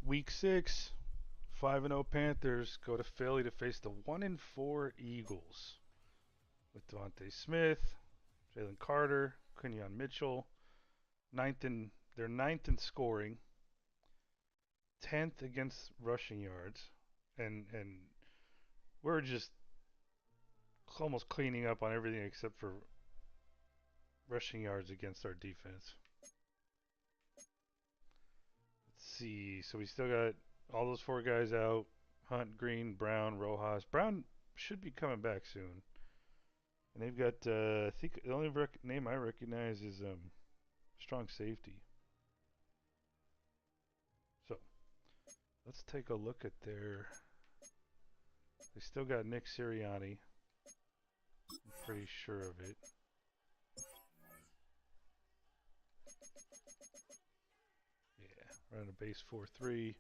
Week 6, 5-0 Panthers go to Philly to face the 1-4 Eagles with Devontae Smith, Jalen Carter, Quinyon Mitchell, they're ninth in scoring, 10th against rushing yards, and we're just almost cleaning up on everything except for rushing yards against our defense. Let's see. So we still got all those four guys out: Hunt, Green, Brown, Rojas. Brown should be coming back soon. And they've got, I think the only name I recognize is strong safety. So let's take a look at their. They still got Nick Sirianni. I'm pretty sure of it. Yeah, running a base 4-3.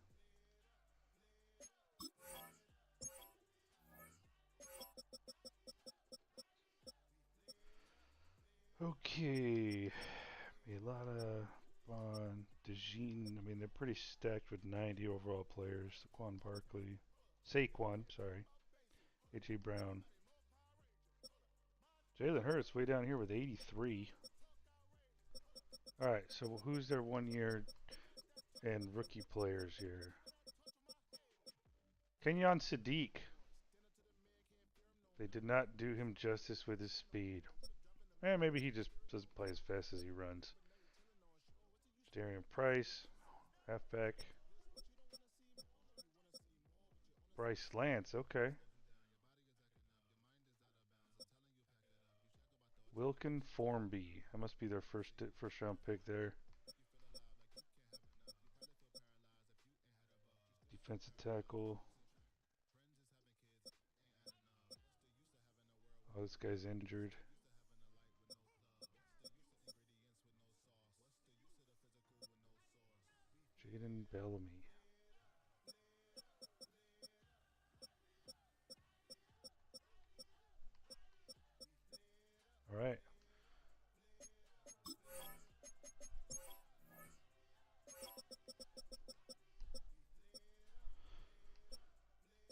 Okay, Milata, Bond, DeJean. I mean, they're pretty stacked with 90 overall players. Saquon, sorry. A.J. Brown. Jalen Hurts way down here with 83. All right, so who's their 1 year and rookie players here? Kenyon Sadiq. They did not do him justice with his speed. Maybe he just doesn't play as fast as he runs. Darian Price, halfback. Bryce Lance, okay. Wilkin Formby. That must be their first round pick there. Defensive tackle. Oh, this guy's injured. Jaden Bellamy. All right.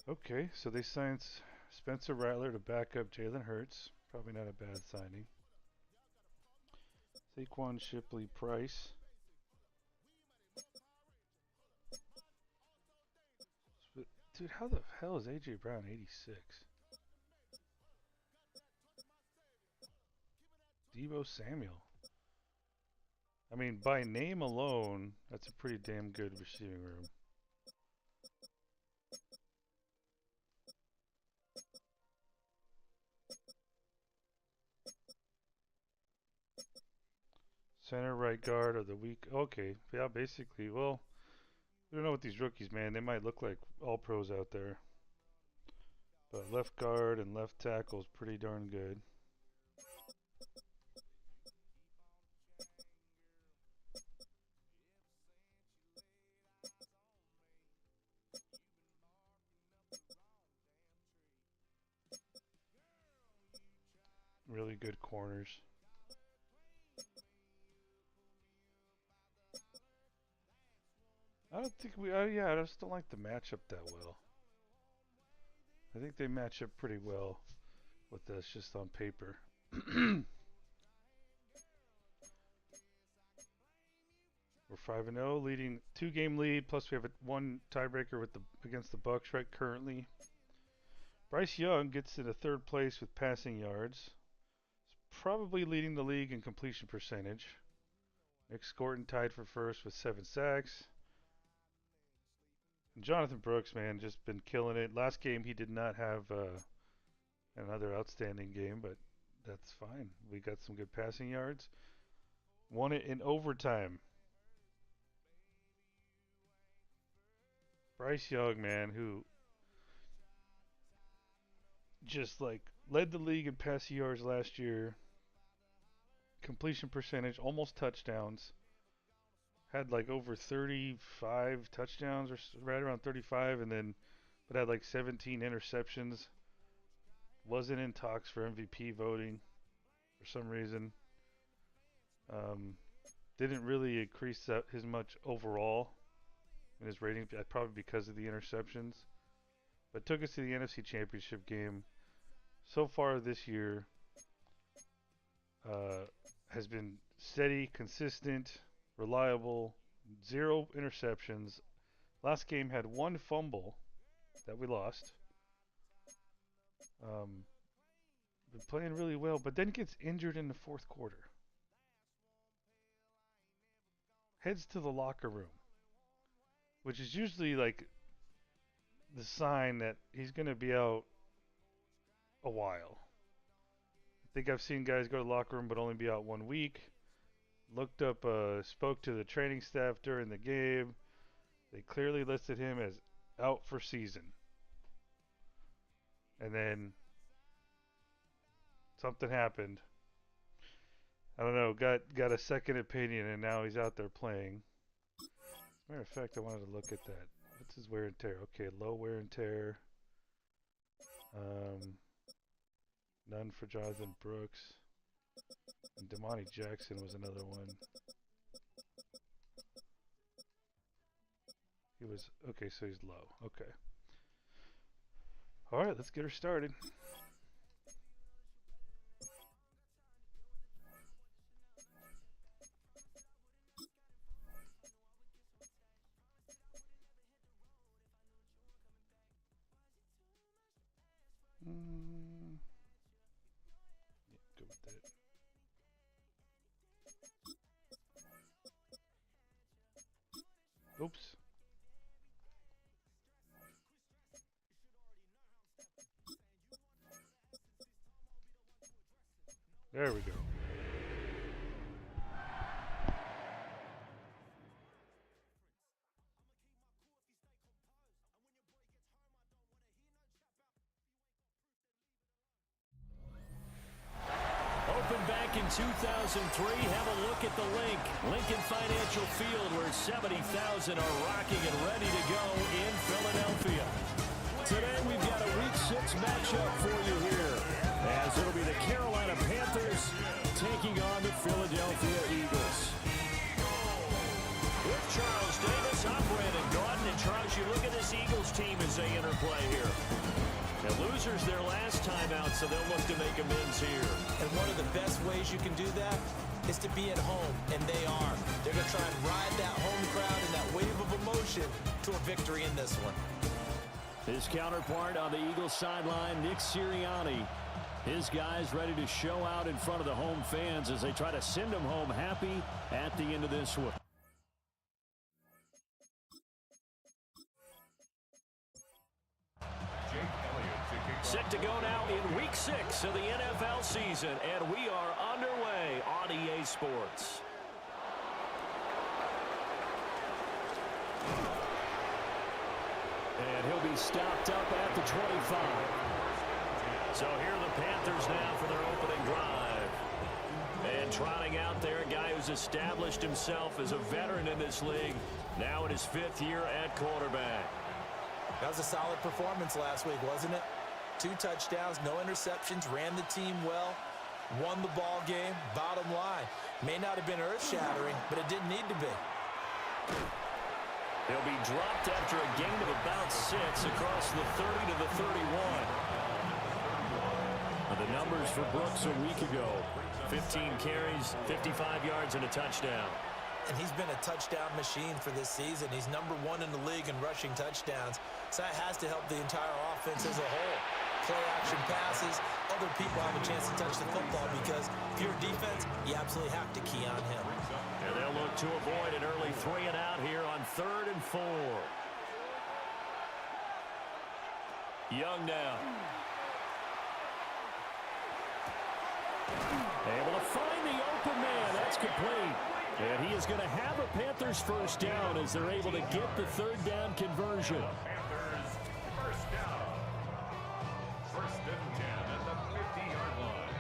Okay, so they signed Spencer Rattler to back up Jalen Hurts. Probably not a bad signing. Saquon Shipley Price. Dude, how the hell is A.J. Brown 86? Deebo Samuel. I mean, by name alone, that's a pretty damn good receiving room. Center, right guard, or the weak. Okay, yeah, basically. Well, we don't know what these rookies, man. They might look like all pros out there. But left guard and left tackle is pretty darn good. Really good corners. I don't think yeah, I just don't like the matchup that well. I think they match up pretty well with this just on paper. We're 5-0, leading 2-game lead. Plus we have one tiebreaker with against the Bucks right currently. Bryce Young gets into third place with passing yards. He's probably leading the league in completion percentage. Nick Scorton tied for first with 7 sacks. And Jonathan Brooks, man, just been killing it. Last game he did not have another outstanding game, but that's fine. We got some good passing yards. Won it in overtime. Bryce Young, man, who just like led the league in passing yards last year. Completion percentage, almost touchdowns. Had like over 35 touchdowns, or right around 35, but had like 17 interceptions. Wasn't in talks for MVP voting for some reason. Didn't really increase his much overall. in his rating, probably because of the interceptions. But took us to the NFC Championship game. So far this year, has been steady, consistent, reliable, 0 interceptions. Last game had 1 fumble that we lost. Been playing really well, but then gets injured in the fourth quarter. Heads to the locker room, which is usually like the sign that he's going to be out a while. I think I've seen guys go to the locker room but only be out 1 week. Looked up, spoke to the training staff during the game. They clearly listed him as out for season. And then something happened. I don't know, got a second opinion, and now he's out there playing. As a matter of fact, I wanted to look at that. What's his wear and tear? Okay, low wear and tear. None for Jonathan Brooks. And Damani Jackson was another one. He was, okay, so he's low. Okay. All right, let's get her started. Yeah, go with that. Oops. There we go. Opened back in 2003. Have a look at the link. Lincoln Financial Field, where 70,000 are rocking and ready to go in Philadelphia. Today we've got a Week 6 matchup for you here, as it'll be the Carolina Panthers taking on the Philadelphia Eagles. With Charles Davis, I'm Brandon Gaudin. And Charles, you look at this Eagles team as they interplay here. The losers their last time out, so they'll look to make amends here. And one of the best ways you can do that is to be at home, and they are. They're going to try and ride that home crowd and that wave of emotion to a victory in this one. His counterpart on the Eagles sideline, Nick Sirianni. His guys ready to show out in front of the home fans as they try to send them home happy at the end of this one. Set to go now in Week 6 of the NFL season, and we are underway on EA Sports. And he'll be stopped up at the 25. So here are the Panthers now for their opening drive. And trotting out there, a guy who's established himself as a veteran in this league, now in his 5th year at quarterback. That was a solid performance last week, wasn't it? 2 touchdowns, no interceptions, ran the team well, won the ball game. Bottom line, may not have been earth-shattering, but it didn't need to be. He'll be dropped after a gain of about 6 across the 30 to the 31. The numbers for Brooks a week ago: 15 carries, 55 yards, and a touchdown. And he's been a touchdown machine for this season. He's #1 in the league in rushing touchdowns. So that has to help the entire offense as a whole. Play-action passes, other people have a chance to touch the football because if you're defense, you absolutely have to key on him. And they'll look to avoid an early 3 and out here on 3rd and 4. Young now. Able to find the open man. That's complete. And he is going to have a Panthers first down as they're able to get the 3rd down conversion. Panthers first down. 1st and 10 at the 50-yard line.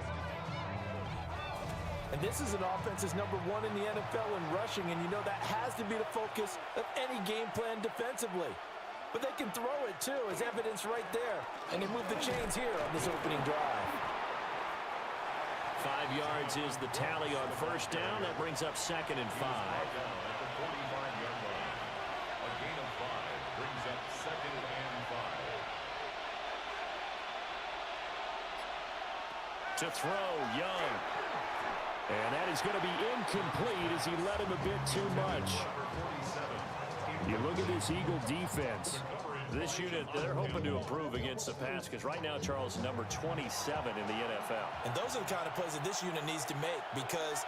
And this is an offense that's #1 in the NFL in rushing, and you know that has to be the focus of any game plan defensively. But they can throw it too, as evidence right there. And they move the chains here on this opening drive. 5 yards is the tally on first down. That brings up 2nd and 5. At the 45-yard line. A gain of To throw, Young. And that is going to be incomplete as he led him a bit too much. You look at this Eagle defense. This unit, they're hoping to improve against the pass because right now, Charles, number 27 in the NFL. And those are the kind of plays that this unit needs to make because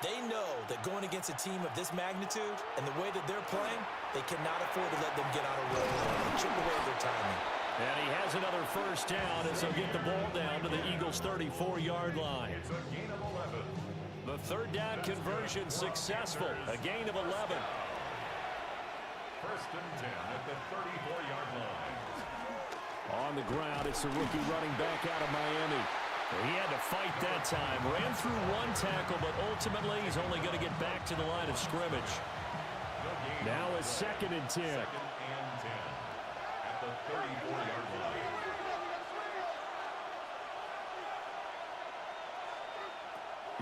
they know that going against a team of this magnitude and the way that they're playing, they cannot afford to let them get on a roll and chip away their timing. And he has another first down as they'll get the ball down to the Eagles' 34-yard line. It's a gain of 11. The third down conversion successful. A gain of 11. First and 10 at the 34-yard line. On the ground, it's the rookie running back out of Miami. He had to fight that time. Ran through one tackle, but ultimately he's only going to get back to the line of scrimmage. Now it's 2nd and 10. Second and 10 at the 34-yard line.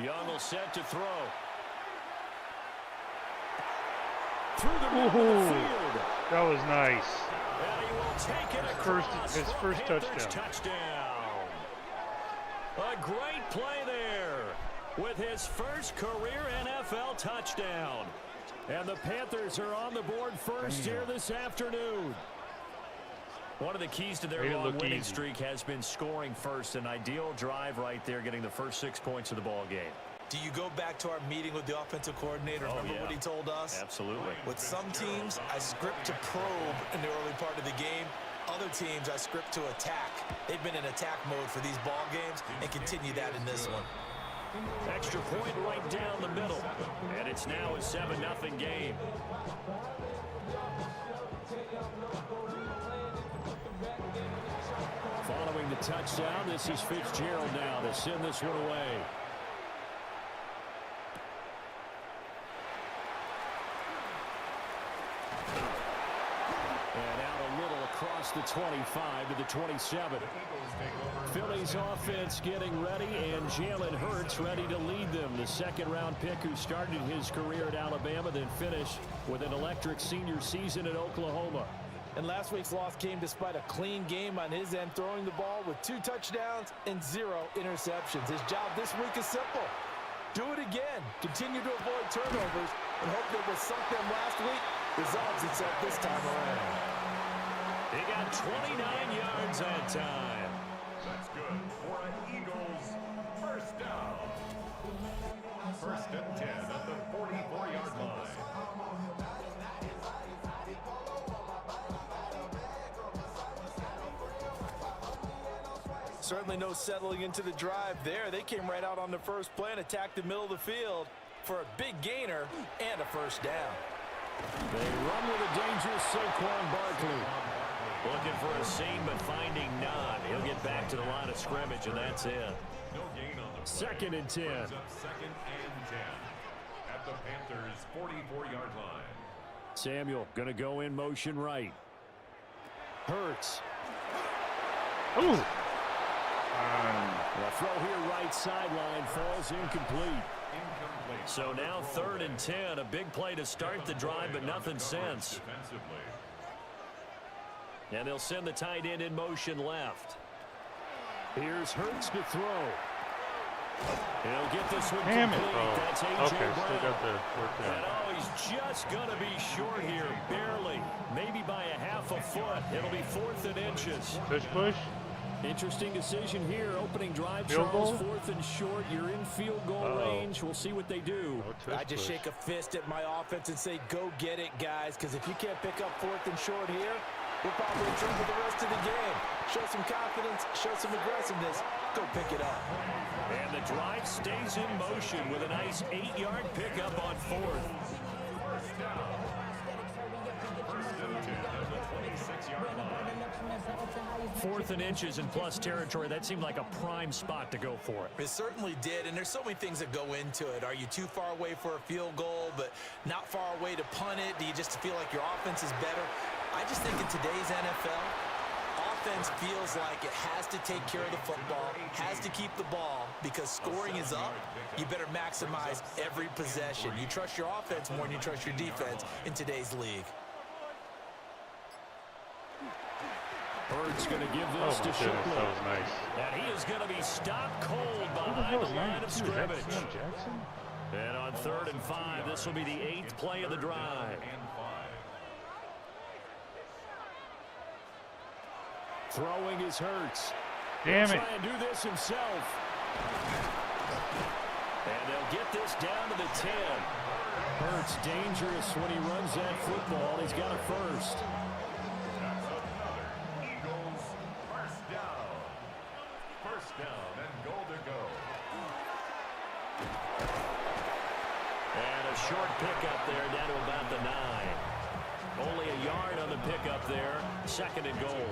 Young will set to throw. Through the middle of the field. That was nice. And he will take it across His for first Panthers touchdown. A great play there with his first career NFL touchdown. And the Panthers are on the board first here this afternoon. One of the keys to their long winning streak has been scoring first. An ideal drive right there, getting the first 6 points of the ball game. Do you go back to our meeting with the offensive coordinator? Remember what he told us? Absolutely. With some teams, I script to probe in the early part of the game. Other teams, I script to attack. They've been in attack mode for these ball games and continue that in this one. Extra point right down the middle. And it's now a 7-0 game. Following the touchdown, this is Fitzgerald now to send this one away. And out a little across the 25 to the 27. Philly's offense getting ready, and Jalen Hurts ready to lead them. The second-round pick who started his career at Alabama, then finished with an electric senior season at Oklahoma. And last week's loss came despite a clean game on his end, throwing the ball with 2 touchdowns and 0 interceptions. His job this week is simple. Do it again. Continue to avoid turnovers and hope that what sunk them last week resolves itself this time around. He got 29 yards that time. That's good for an Eagles first down. First and 10 at the 44-yard line. Certainly no settling into the drive there. They came right out on the first play and attacked the middle of the field for a big gainer and a first down. They run with a dangerous Saquon Barkley. Looking for a seam, but finding none. He'll get back to the line of scrimmage, and that's it. No gain on the play. 2nd and 10. Brings up 2nd and 10 at the Panthers' 44-yard line. Samuel going to go in motion right. Hurts. Ooh. The throw here right sideline falls incomplete. So now 3rd and 10. A big play to start the drive, but nothing since. And they'll send the tight end in motion left. Here's Hurts to throw. He'll get this one complete. That's A.J. Okay, Brown. still got the fourth down. And oh, he's just going to be short here, barely. Maybe by a half a foot. It'll be 4th and inches. Push. Interesting decision here. Opening drive, Field Charles, goal? 4th and short. You're in field goal range. We'll see what they do. I just shake a fist at my offense and say, go get it, guys, because if you can't pick up 4th and short here, we're probably in trouble the rest of the game. Show some confidence, show some aggressiveness, go pick it up. And the drive stays in motion with a nice 8-yard pickup on 4th. First down. First and 10 at the 26-yard line. 4th and inches in plus territory. That seemed like a prime spot to go for it. It certainly did, and there's so many things that go into it. Are you too far away for a field goal, but not far away to punt it? Do you just feel like your offense is better? I just think in today's NFL, offense feels like it has to take care of the football, has to keep the ball, because scoring is up. You better maximize every possession. You trust your offense more than you trust your defense in today's league. Bird's going to give Oh this my to goodness, Shipley. that was nice. And he is going to be stopped cold Who the behind hell the is line of 92? Is that scrimmage. Sam Jackson? And on 3rd and 5, this will be the 8th play of the drive. Throwing is Hurts. Damn He'll it. try and do this himself. And they'll get this down to the 10. Hurts dangerous when he runs that football. He's got a first. Eagles first down. First down and goal to go. And a short pickup there down to about the 9. Only a yard on the pickup there. 2nd and goal.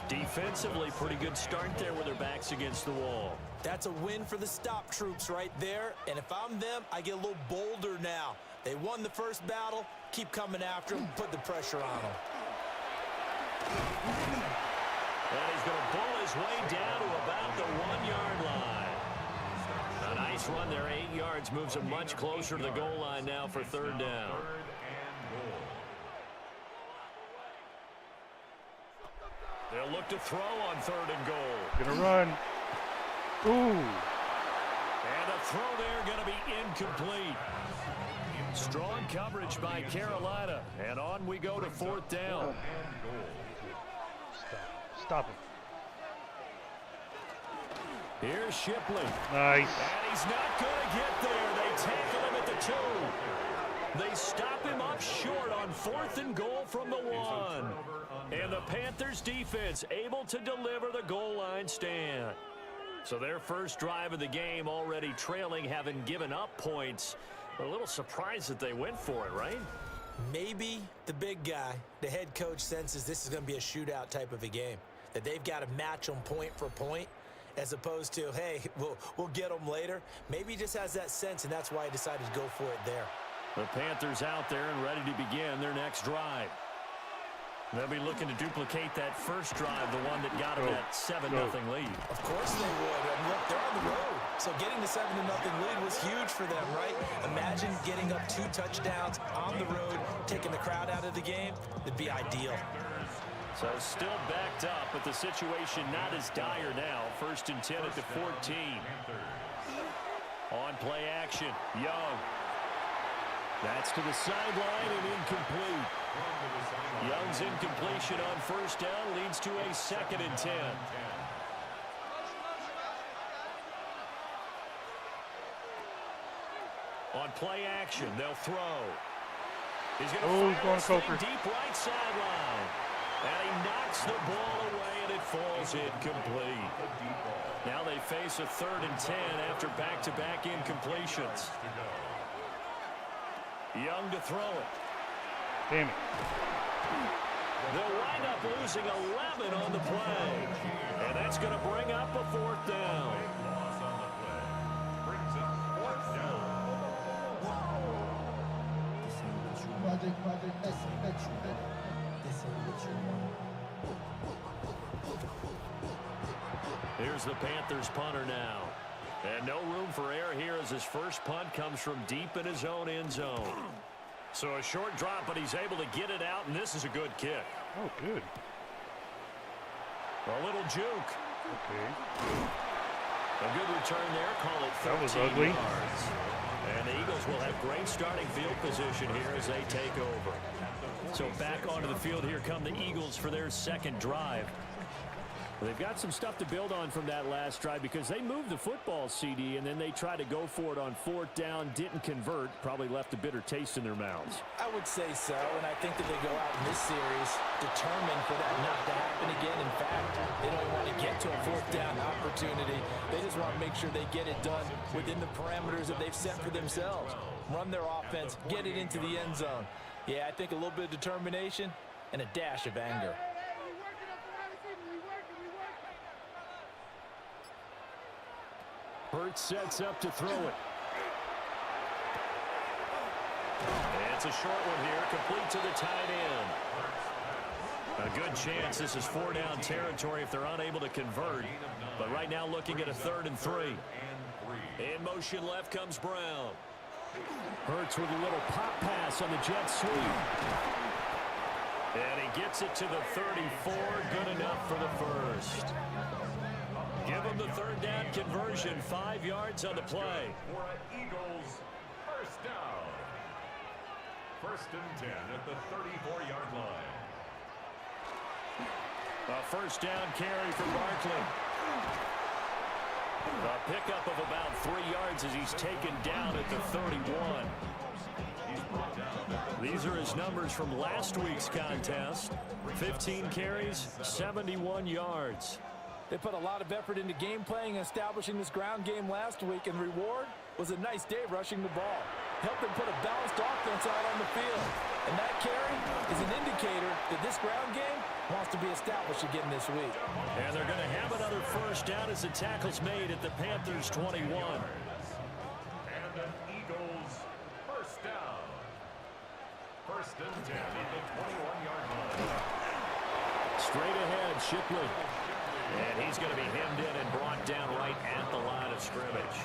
Defensively, pretty good start there with their backs against the wall. That's a win for the stop troops right there. And if I'm them, I get a little bolder now. They won the first battle. Keep coming after them. Put the pressure on them. And he's going to pull his way down to about the 1-yard line. A nice run there, 8 yards. Moves him much closer to the goal line now for 3rd down. They'll look to throw on 3rd and goal. Gonna run. Ooh. And a throw there going to be incomplete. Strong coverage by Carolina. And on we go to 4th down. Stop him. Here's Shipley. Nice. And he's not going to get there. They tackle him at the 2. They stop him up short on 4th and goal from the 1. And the Panthers defense able to deliver the goal line stand. So their first drive of the game already trailing, having given up points. A little surprised that they went for it, right? Maybe the big guy, the head coach, senses this is going to be a shootout type of a game. That they've got to match them point for point, as opposed to, hey, we'll get them later. Maybe he just has that sense, and that's why he decided to go for it there. The Panthers out there and ready to begin their next drive. They'll be looking to duplicate that first drive, the one that got them that 7-0 lead. Of course they would. And look, they're on the road. So getting the 7-0 lead was huge for them, right? Imagine getting up 2 touchdowns on the road, taking the crowd out of the game. It'd be ideal. So still backed up, but the situation not as dire now. 1st and 10 at the 14. On play action, Young. That's to the sideline and incomplete. Young's incompletion on 1st down leads to a 2nd and 10. On play action, they'll throw. He's going to fire this thing deep right sideline. And he knocks the ball away, and it falls incomplete. Now they face a 3rd and 10 after back-to-back incompletions. Young to throw it. Damn it. They'll wind up losing 11 on the play. And that's going to bring up a 4th down. Loss on the play. Brings up 4th down. Here's the Panthers punter now. And no room for error here as his first punt comes from deep in his own end zone. So a short drop, but he's able to get it out, and this is a good kick. Oh, good. A little juke. Okay. A good return there. Call it 13 That was ugly. yards. And the Eagles will have great starting field position here as they take over. So back onto the field here come the Eagles for their 2nd drive. Well, they've got some stuff to build on from that last drive because they moved the football, CD, and then they tried to go for it on 4th down, didn't convert, probably left a bitter taste in their mouths. I would say so, and I think that they go out in this series determined for that not to happen again. In fact, they don't want to get to a 4th down opportunity. They just want to make sure they get it done within the parameters that they've set for themselves. Run their offense, get it into the end zone. Yeah, I think a little bit of determination and a dash of anger. Hurts sets up to throw it. And it's a short one here, complete to the tight end. A good chance this is 4-down territory if they're unable to convert. But right now looking at a 3rd and 3. In motion left comes Brown. Hurts with a little pop pass on the jet sweep. And he gets it to the 34. Good enough for the first. Give him the third down conversion. 5 yards on the play. For an Eagles first down. First and 10 at the 34-yard line. A first down carry for Barkley. A pickup of about 3 yards as he's taken down at the 31. These are his numbers from last week's contest. 15 carries, 71 yards. They put a lot of effort into game playing and establishing this ground game last week, and the reward was a nice day rushing the ball. Helped them put a balanced offense out on the field. And that carry is an indicator that this ground game wants to be established again this week. And they're going to have another first down as the tackle's made at the Panthers' 21. And an Eagles first down. First and 10 at the 21-yard line. Straight ahead, Shipley. And he's going to be hemmed in and brought down right at the line of scrimmage.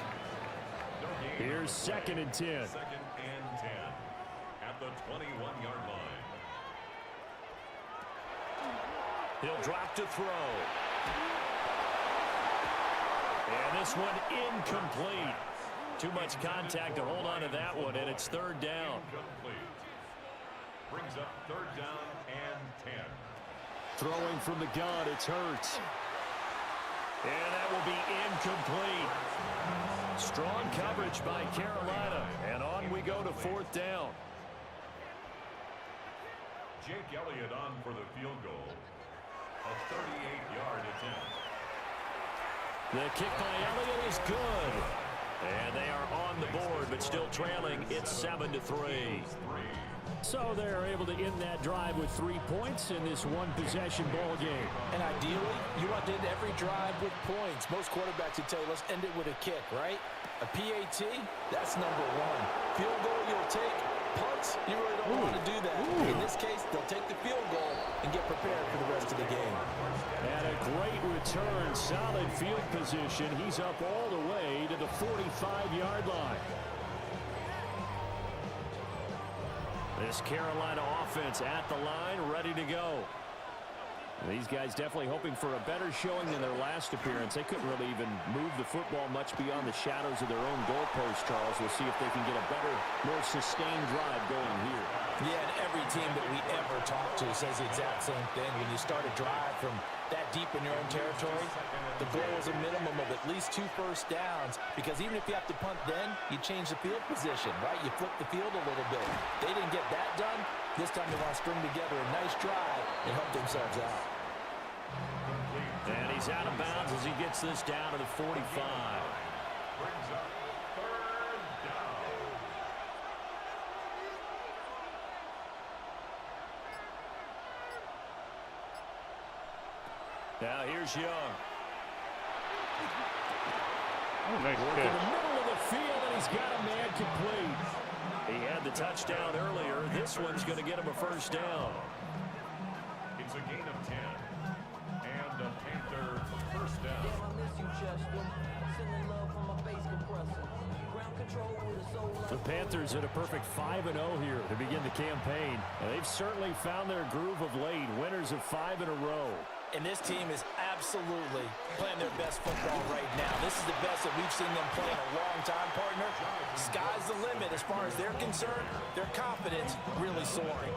Here's 2nd and 10. Second and 10 at the 21-yard line. He'll drop to throw. And this one incomplete. Too much contact to hold on to that one, and it's 3rd down. Incomplete. Brings up 3rd down and 10. Throwing from the gun, it's Hurts. And that will be incomplete. Strong coverage by Carolina. And on we go to 4th down. Jake Elliott on for the field goal. A 38-yard attempt. The kick by Elliott is good. And they are on the board, but still trailing. It's 7-3. So they're able to end that drive with 3 points in this one-possession ball game. And ideally, you want to end every drive with points. Most quarterbacks would tell you, let's end it with a kick, right? A PAT, that's number 1. Field goal, you'll take. Punts, you really don't want to do that. In this case, they'll take the field goal and get prepared for the rest of the game. And a great return, solid field position. He's up all the way to the 45-yard line. This Carolina offense at the line, ready to go. These guys definitely hoping for a better showing than their last appearance. They couldn't really even move the football much beyond the shadows of their own goalpost, Charles. We'll see if they can get a better, more sustained drive going here. Yeah, and every team that we ever talk to says the exact same thing. When you start a drive from that deep in your own territory, the goal is a minimum of at least 2 first downs, because even if you have to punt then, you change the field position, right? You flip the field a little bit. They didn't get that done. This time they want to string together a nice drive and help themselves out. And he's out of bounds as he gets this down to the 45. Brings up 3rd down. Now here's Young. Oh, nice In the catch. middle of the field, and he's got a man complete. He had the touchdown earlier. This one's going to get him a first down. It's a gain of 10. And a Panther first down. The Panthers at a perfect 5-0 here to begin the campaign. They've certainly found their groove of late, winners of 5 in a row. And this team is absolutely playing their best football right now. This is the best that we've seen them play in a long time, partner. Sky's the limit as far as they're concerned. Their confidence really soaring.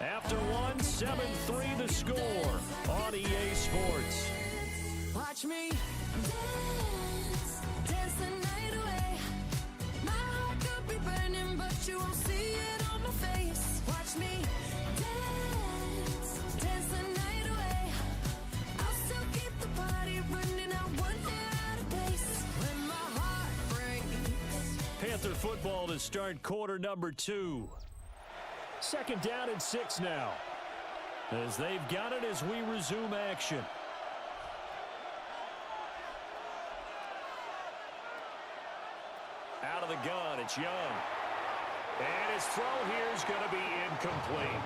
After one, 7-3 the score on EA Sports. Watch me dance, dance the night away. My heart could be burning, but you won't see it on my face. Watch me dance, dance the night away. I'll still keep the party running. I won't get out of place when my heart breaks. Panther football to start quarter number 2. 2nd down and 6 now, as they've got it as we resume action. Out of the gun, it's Young. And his throw here is going to be incomplete.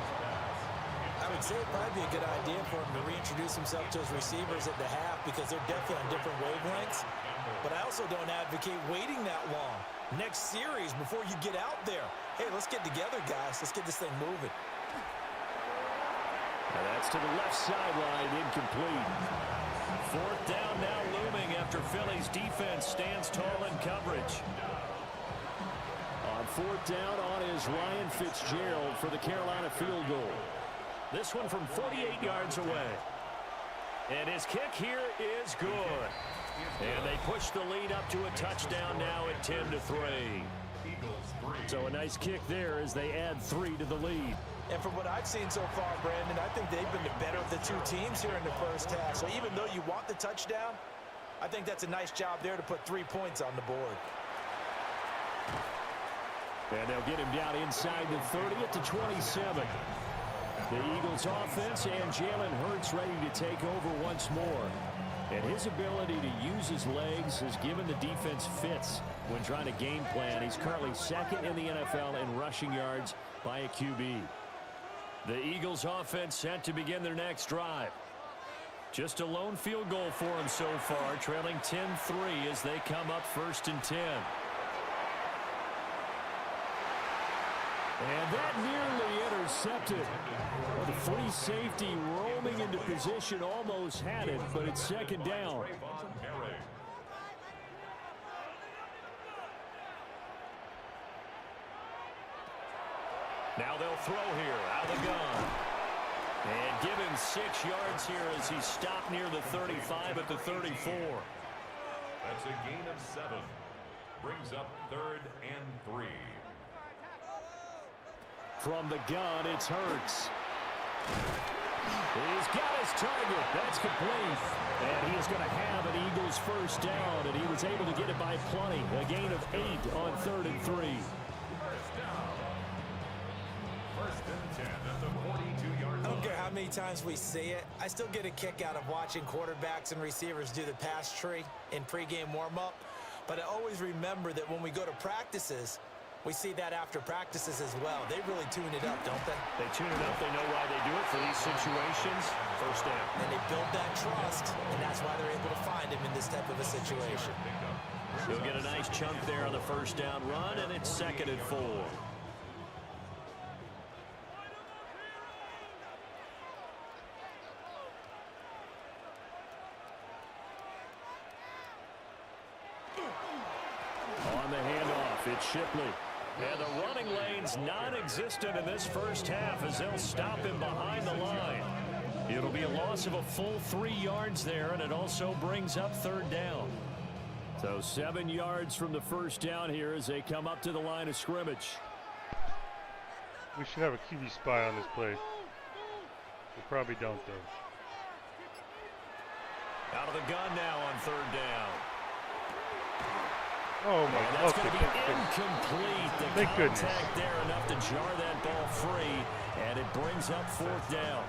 I would say it'd probably be a good idea for him to reintroduce himself to his receivers at the half, because they're definitely on different wavelengths. But I also don't advocate waiting that long. Next series before you get out there. Hey, let's get together, guys. Let's get this thing moving. And that's to the left sideline, incomplete. Fourth down now looming after Philly's defense stands tall in coverage. On fourth down on is Ryan Fitzgerald for the Carolina field goal. This one from 48 yards away. And his kick here is good. And they push the lead up to a touchdown now at 10-3. So a nice kick there as they add 3 to the lead. And from what I've seen so far, Brandon, I think they've been the better of the two teams here in the first half. So even though you want the touchdown, I think that's a nice job there to put 3 points on the board. And they'll get him down inside the 30 at the 27. The Eagles offense and Jalen Hurts ready to take over once more. And his ability to use his legs has given the defense fits when trying to game plan. He's currently second in the NFL in rushing yards by a QB. The Eagles offense set to begin their next drive. Just a lone field goal for them so far, trailing 10-3 as they come up 1st and 10. And that nearly intercepted. Well, the free safety roaming into position almost had it, but it's second down. Now they'll throw here out of the gun. And give him 6 yards here as he's stopped near the 35 at the 34. That's a gain of 7. Brings up 3rd and 3. From the gun, it's Hurts. He's got his target. That's complete. And he is going to have an Eagles first down, and he was able to get it by plenty. A gain of 8 on 3rd and 3. First down. 1st and 10 at the 42-yard line. I don't care how many times we see it. I still get a kick out of watching quarterbacks and receivers do the pass tree in pregame warm-up. But I always remember that when we go to practices, we see that after practices as well. They really tune it up, don't they? They tune it up. They know why they do it for these situations. First down. And they build that trust, and that's why they're able to find him in this type of a situation. He'll get a nice chunk there on the first down run, and it's 2nd and 4. On the handoff, it's Shipley. And the running lane's non-existent in this first half as they'll stop him behind the line. It'll be a loss of a full 3 yards there, and it also brings up 3rd down. So 7 yards from the first down here as they come up to the line of scrimmage. We should have a QB spy on this play. We probably don't, though. Out of the gun now on 3rd down. Oh, my And God. that's going to be incomplete. The Thank goodness. contact there enough to jar that ball free, and it brings up 4th down.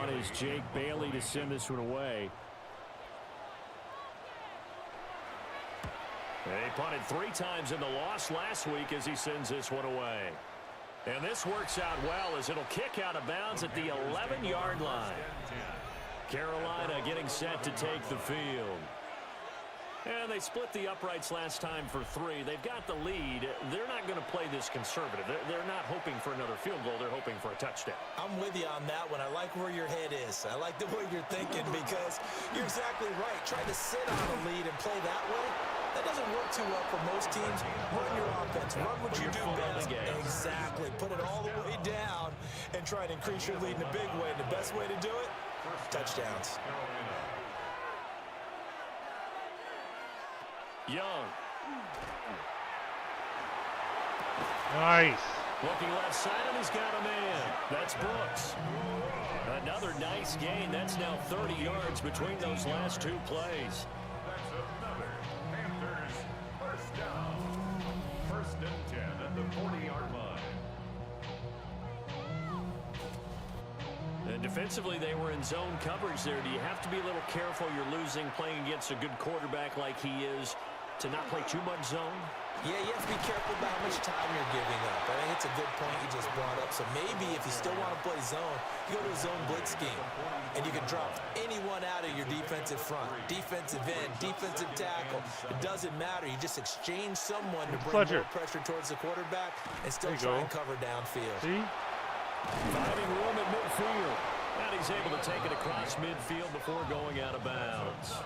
On is Jake Bailey to send this one away. They punted 3 times in the loss last week as he sends this one away. And this works out well as it'll kick out of bounds at the 11-yard line. Carolina getting set to take the field. And they split the uprights last time for 3. They've got the lead. They're not going to play this conservative. They're not hoping for another field goal. They're hoping for a touchdown. I'm with you on that one. I like where your head is. I like the way you're thinking because you're exactly right. Trying to sit on a lead and play that way, that doesn't work too well for most teams. Run your offense. Run what you do best. Exactly. Put it all the way down and try and increase your lead in a big way. And the best way to do it, touchdowns. Young. Nice. Looking left side, and he's got a man. That's Brooks. Another nice gain. That's now 30 yards between those last 2 plays. That's another Panthers first down. 1st and 10 at the 40-yard line. And defensively, they were in zone coverage there. Do you have to be a little careful? You're losing playing against a good quarterback like he is. to not play too much zone? Yeah, you have to be careful about how much time you're giving up. I think it's a good point you just brought up. So maybe if you still want to play zone, you go to a zone blitz scheme. And you can drop anyone out of your defensive front. Defensive end, defensive tackle. It doesn't matter. You just exchange someone to bring more pressure towards the quarterback and still try and cover downfield. See? Finding room at midfield. And he's able to take it across midfield before going out of bounds.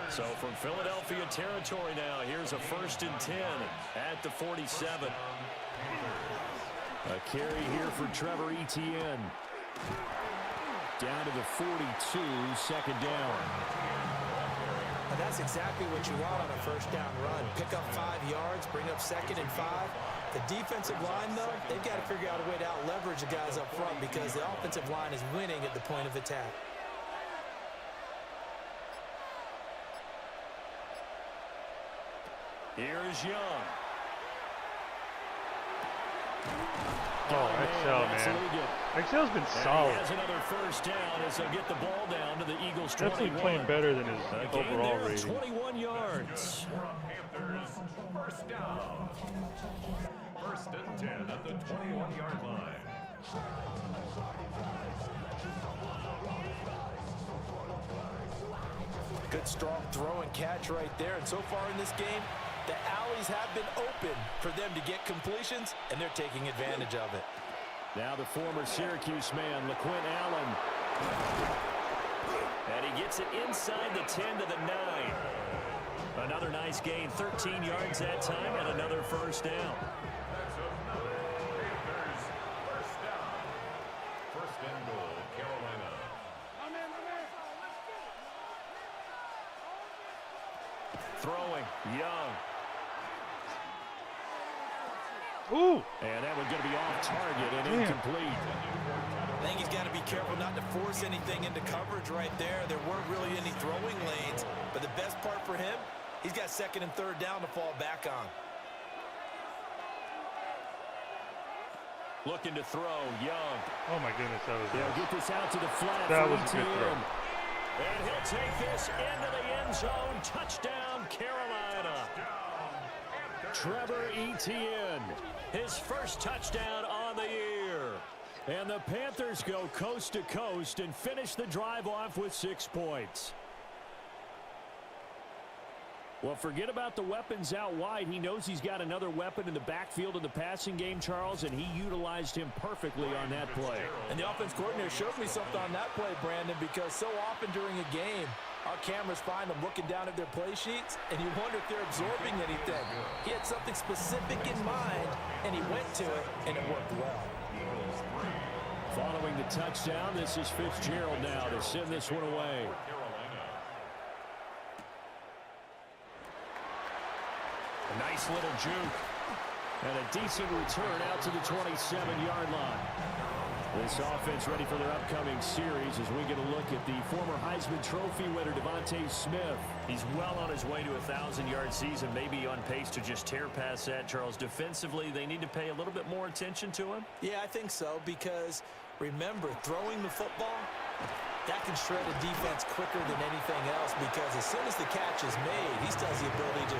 So from Philadelphia territory now, here's a 1st and 10 at the 47. A carry here for Trevor Etienne. Down to the 42, 2nd down. And that's exactly what you want on a 1st down run. Pick up 5 yards, bring up 2nd and 5. The defensive line, though, they've got to figure out a way to out-leverage the guys up front because the offensive line is winning at the point of attack. Here's Young. Oh, XL, man. XL's been solid. He has another 1st down as they'll get the ball down to the Eagles' 21. Definitely playing better than his overall rating. 21 yards. Panthers, 1st down. 1st and 10 at the 21-yard line. Good strong throw and catch right there. And so far in this game, the alleys have been open for them to get completions, and they're taking advantage of it. Now the former Syracuse man, LaQuint Allen. And he gets it inside the 10 to the 9. Another nice gain, 13 yards that time, and another 1st down. That's another Panthers 1st down. 1st and goal, Carolina. Throwing, Young. Ooh! And that one's going to be off target and incomplete. I think he's got to be careful not to force anything into coverage right there. There weren't really any throwing lanes, but the best part for him, he's got 2nd and 3rd down to fall back on. Looking to throw, Young. Oh my goodness, that was They'll get this out to the flat. That was a good throw. And he'll take this into the end zone. Touchdown, Carolina. Trevor Etienne, his 1st touchdown on the year. And the Panthers go coast to coast and finish the drive off with 6 points. Well, forget about the weapons out wide. He knows he's got another weapon in the backfield of the passing game, Charles, and he utilized him perfectly on that play. And the offense coordinator showed me something on that play, Brandon, because so often during a game, our cameras find them looking down at their play sheets, and you wonder if they're absorbing anything. He had something specific in mind, and he went to it, and it worked well. Following the touchdown, this is Fitzgerald now to send this one away. A nice little juke. And a decent return out to the 27-yard line. This offense ready for their upcoming series as we get a look at the former Heisman Trophy winner, Devontae Smith. He's well on his way to a 1,000-yard season, maybe on pace to just tear past that, Charles. Defensively, they need to pay a little bit more attention to him. Yeah, I think so, because remember, throwing the football, that can shred a defense quicker than anything else, because as soon as the catch is made, he still has the ability to,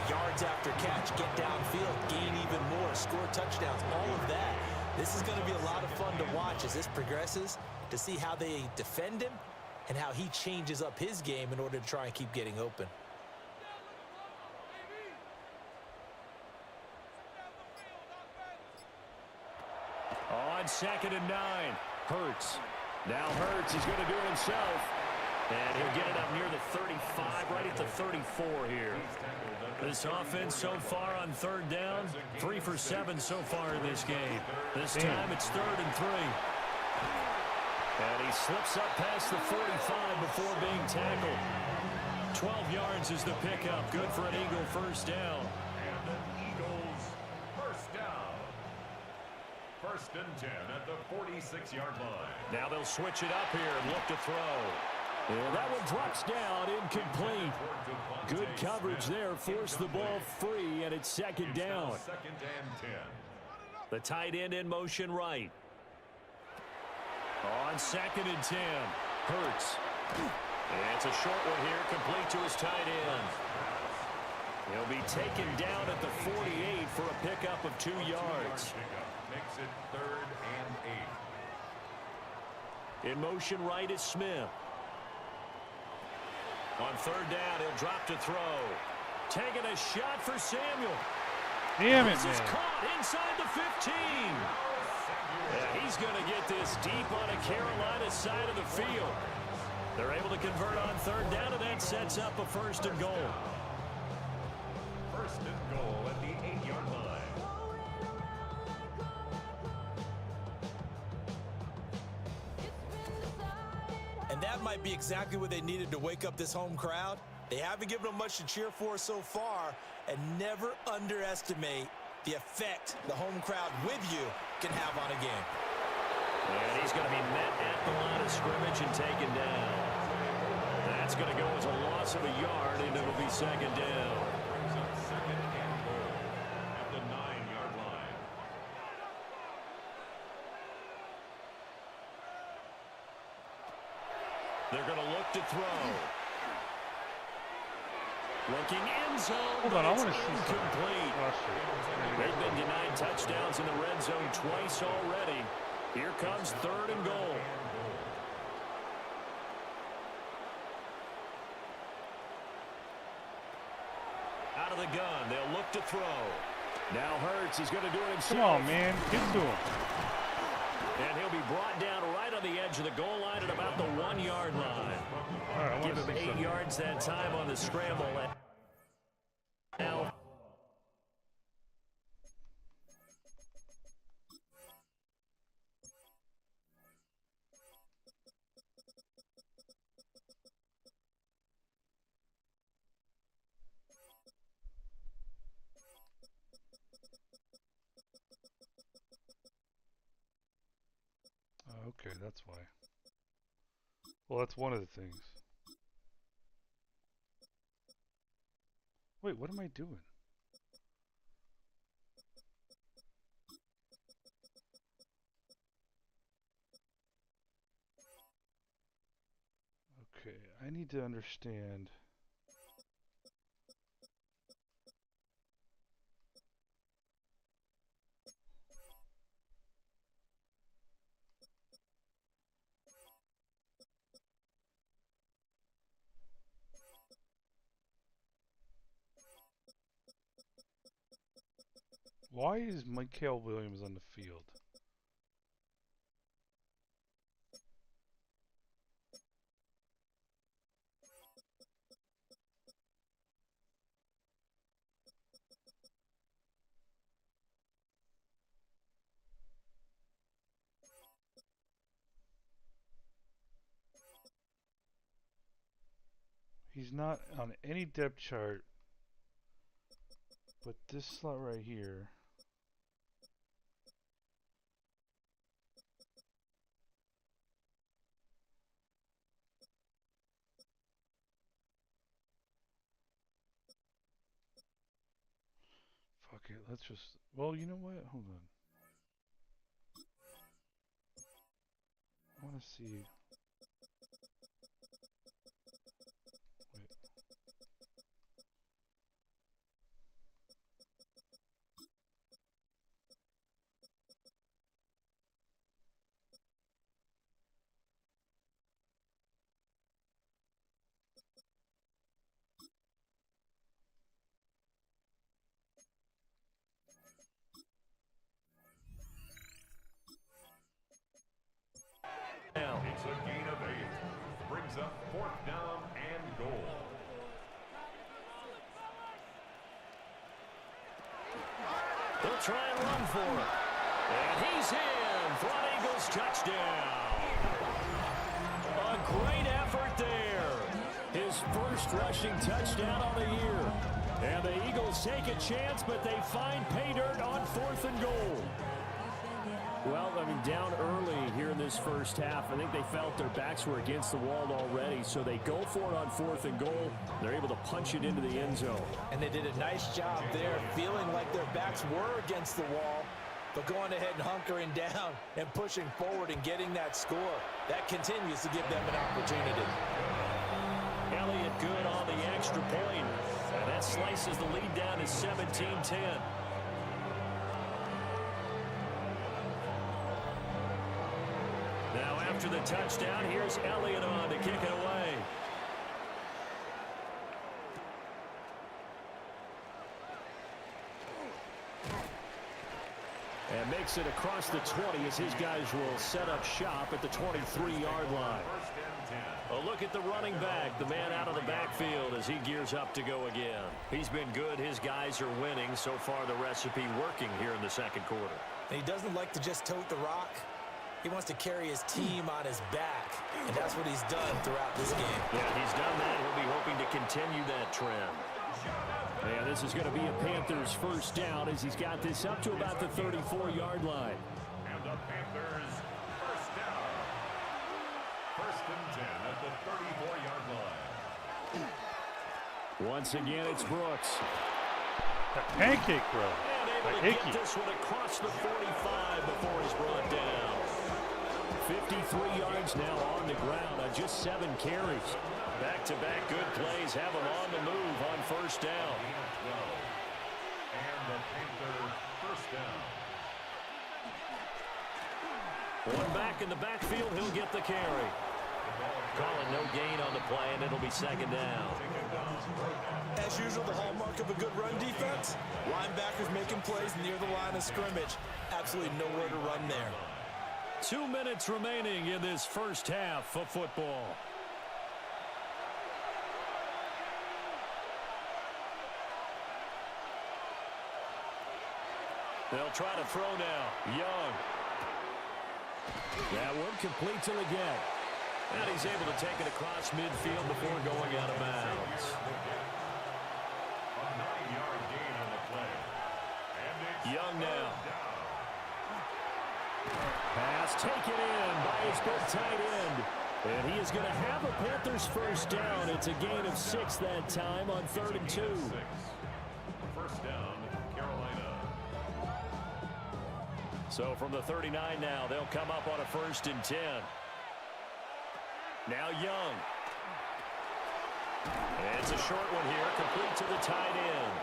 yards after catch, get downfield, gain even more, score touchdowns, all of that. This is going to be a lot of fun to watch as this progresses, to see how they defend him and how he changes up his game in order to try and keep getting open. On 2nd and 9, Hurts. Now Hurts is going to do it himself. And he'll get it up near the 35, right at the 34 here. This offense so far on 3rd down, 3 for 7 so far in this game. This time it's 3rd and 3. And he slips up past the 45 before being tackled. 12 yards is the pickup. Good for an Eagle 1st down. And the Eagles 1st down. 1st and 10 at the 46-yard line. Now they'll switch it up here and look to throw. And that one drops down, incomplete. Good coverage there, forced the ball free, and it's 2nd down. 2nd and 10. The tight end in motion right. On 2nd and 10, Hurts. And it's a short one here, complete to his tight end. He'll be taken down at the 48 for a pickup of 2 yards. Makes it 3rd and 8. In motion right is Smith. On 3rd down, he'll drop to throw. Taking a shot for Samuel. Damn it, This is man. caught inside the 15. Yeah, he's going to get this deep on a Carolina side of the field. They're able to convert on 3rd down, and that sets up a 1st and goal. 1st and goal at the 8-yard line. And that might be exactly what they needed to wake up this home crowd. They haven't given them much to cheer for so far, and never underestimate the effect the home crowd with you can have on a game. And he's going to be met at the line of scrimmage and taken down. That's going to go as a loss of a yard, and it'll be 2nd down. Brings up 2nd and goal at the 9-yard line. They're going to look to throw. Looking end zone, Hold but on, I it's want to see something. incomplete. Oh, shit. They've been denied touchdowns in the red zone twice already. Here comes 3rd and goal. Out of the gun, they'll look to throw. Now Hurts, he's going to do it himself. Come on, man. Get to him. And he'll be brought down right on the edge of the goal line at about the 1-yard line. All right, I want Give to him see 8 something. yards that time on the scramble. Now, Oh, okay, that's why. Well, that's one of the things. Wait, what am I doing? Okay, I need to understand. Why is Mikael Williams on the field? He's not on any depth chart, but this slot right here. Fuck it, let's just. Well, you know what? Hold on. I want to see. Wait. now. It's a gain of 8. Brings up 4th down and goal. They'll try and run for it. And he's in for an Eagles touchdown. A great effort there. His first rushing touchdown on the year. And the Eagles take a chance, but they find pay dirt on 4th and goal. Well, I mean, down early here in this first half, I think they felt their backs were against the wall already, so they go for it on 4th and goal. They're able to punch it into the end zone. And they did a nice job there, feeling like their backs were against the wall, but going ahead and hunkering down and pushing forward and getting that score. That continues to give them an opportunity. Elliott good on the extra point. And that slices the lead down to 17-10. Now after the touchdown, here's Elliott on to kick it away. And makes it across the 20 as his guys will set up shop at the 23-yard line. A look at the running back, the man out of the backfield as he gears up to go again. He's been good. His guys are winning. So far, the recipe working here in the second quarter. And he doesn't like to just tote the rock. He wants to carry his team on his back, and that's what he's done throughout this game. Yeah, he's done that. He'll be hoping to continue that trend. And this is going to be a Panthers first down as he's got this up to about the 34-yard line. And the Panthers first down. First and 10 at the 34-yard line. Once again, it's Brooks. That pancake throw. And able to get this one across the 45 before he's brought down. 53 yards now on the ground on just 7 carries. Back-to-back good plays have him on the move on first down. And the Panthers first down. One back in the backfield, he'll get the carry. Calling no gain on the play, and it'll be second down. As usual, the hallmark of a good run defense, linebackers making plays near the line of scrimmage. Absolutely nowhere to run there. 2 minutes remaining in this first half of football. They'll try to throw now. Young. That one complete to Leggett. And he's able to take it across midfield before going out of bounds. A 9-yard gain on the play. And it's Young now. Pass taken in by his big tight end. And he is going to have a Panthers first down. It's a gain of 6 that time on 3rd and 2. first down, Carolina. So from the 39 now, they'll come up on a 1st and 10. Now Young. And it's a short one here, complete to the tight end.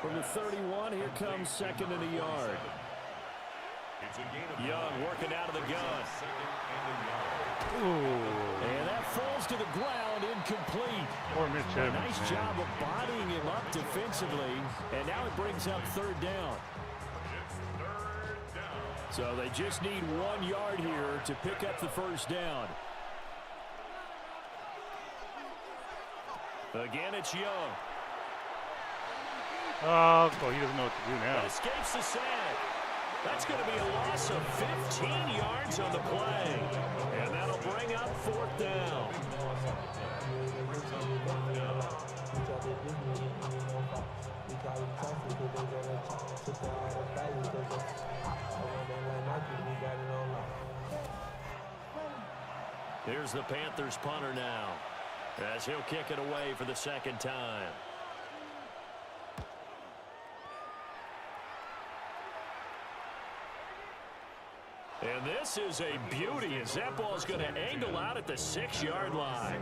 From the 31, here comes 2nd and a yard. Young working out of the gun. And that falls to the ground, incomplete. Poor Mitch Evans, Nice man. job of bodying him up defensively. And now it brings up 3rd down. So they just need 1 yard here to pick up the first down. Again, it's Young. Oh, well, he doesn't know what to do now. That escapes the sack. That's going to be a loss of 15 yards on the play. And that'll bring up 4th down. Here's the Panthers punter now, as he'll kick it away for the 2nd time. And this is a beauty as that ball's going to angle out at the 6-yard line.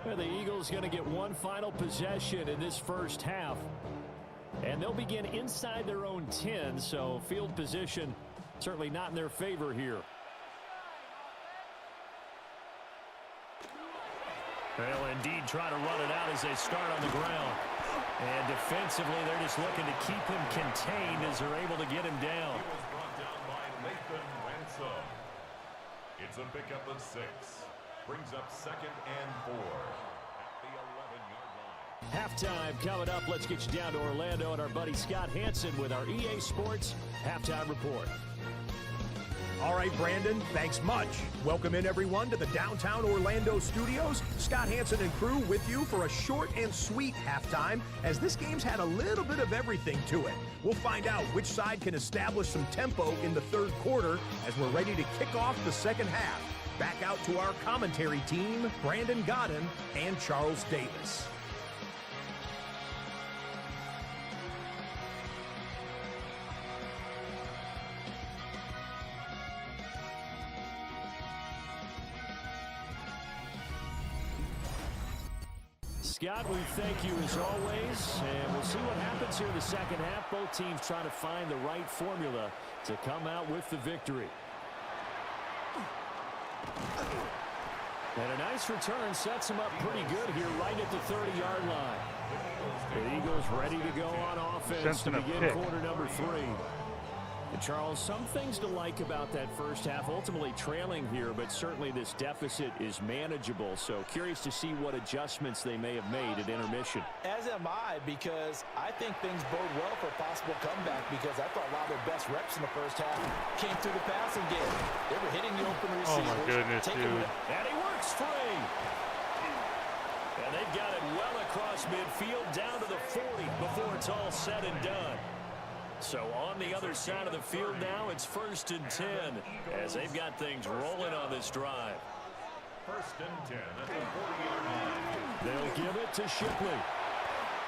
And the Eagles going to get one final possession in this first half. And they'll begin inside their own 10, so field position certainly not in their favor here. They'll indeed try to run it out as they start on the ground. And defensively, they're just looking to keep him contained as they're able to get him down. He was brought down by Nathan Ransom. It's a pickup of 6. Brings up 2nd and 4 at the 11-yard line. Halftime coming up. Let's get you down to Orlando and our buddy Scott Hansen with our EA Sports Halftime Report. All right, Brandon, thanks much. Welcome in, everyone, to the downtown Orlando studios. Scott Hansen and crew with you for a short and sweet halftime, as this game's had a little bit of everything to it. We'll find out which side can establish some tempo in the 3rd quarter as we're ready to kick off the 2nd half. Back out to our commentary team, Brandon Godden and Charles Davis. Scott, we thank you as always, and we'll see what happens here in the second half. Both teams trying to find the right formula to come out with the victory. And a nice return sets him up pretty good here right at the 30-yard line. The Eagles ready to go on offense to begin quarter number 3. And Charles, some things to like about that first half, ultimately trailing here, but certainly this deficit is manageable. So curious to see what adjustments they may have made at intermission. As am I, because I think things bode well for a possible comeback, because I thought a lot of their best reps in the first half came through the passing game. They were hitting the open receivers. Oh, my goodness, dude. And he works free. And they've got it well across midfield down to the 40 before it's all said and done. So on the other side of the field now, it's 1st and 10 as they've got things rolling on this drive. 1st and 10 at the 40-yard line. They'll give it to Shipley.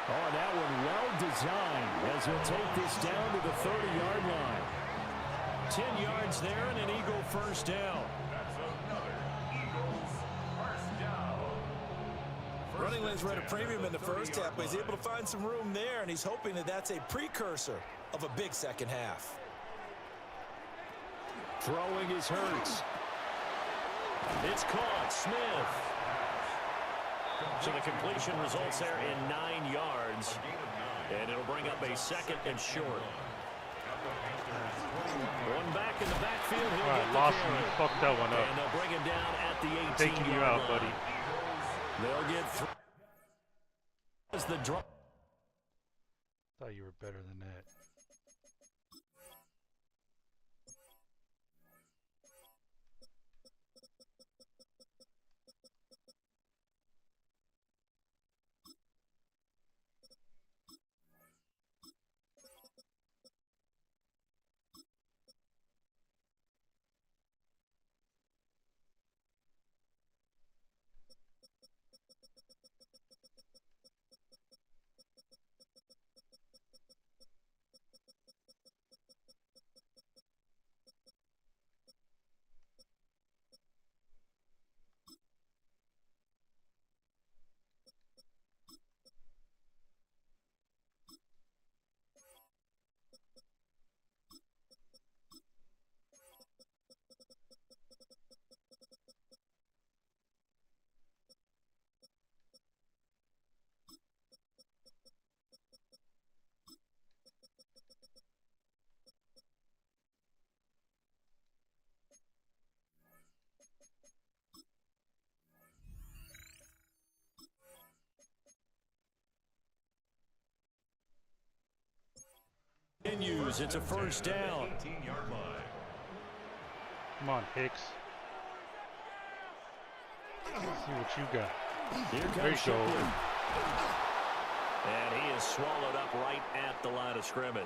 Oh, that one well designed as he'll take this down to the 30-yard line. 10 yards there and an Eagle first down. That's another Eagles first down. Running lanes were at a premium in the first half, but he's able to find some room there, and he's hoping that that's a precursor of a big second half. Throwing is Hurts. It's caught. Smith. So the completion results there in 9 yards. And it'll bring up a 2nd and short. One back in the backfield. He'll get the Lawson, carry. you fucked that one up. And they'll bring him down at the 18-yard line. Taking you out, buddy. They'll get through. As the drop. Thought you were better than that. Continues. It's a first down. 18-yard line. Come on, Hicks. Let's see what you got. Here There you comes go. Shipley. And he is swallowed up right at the line of scrimmage.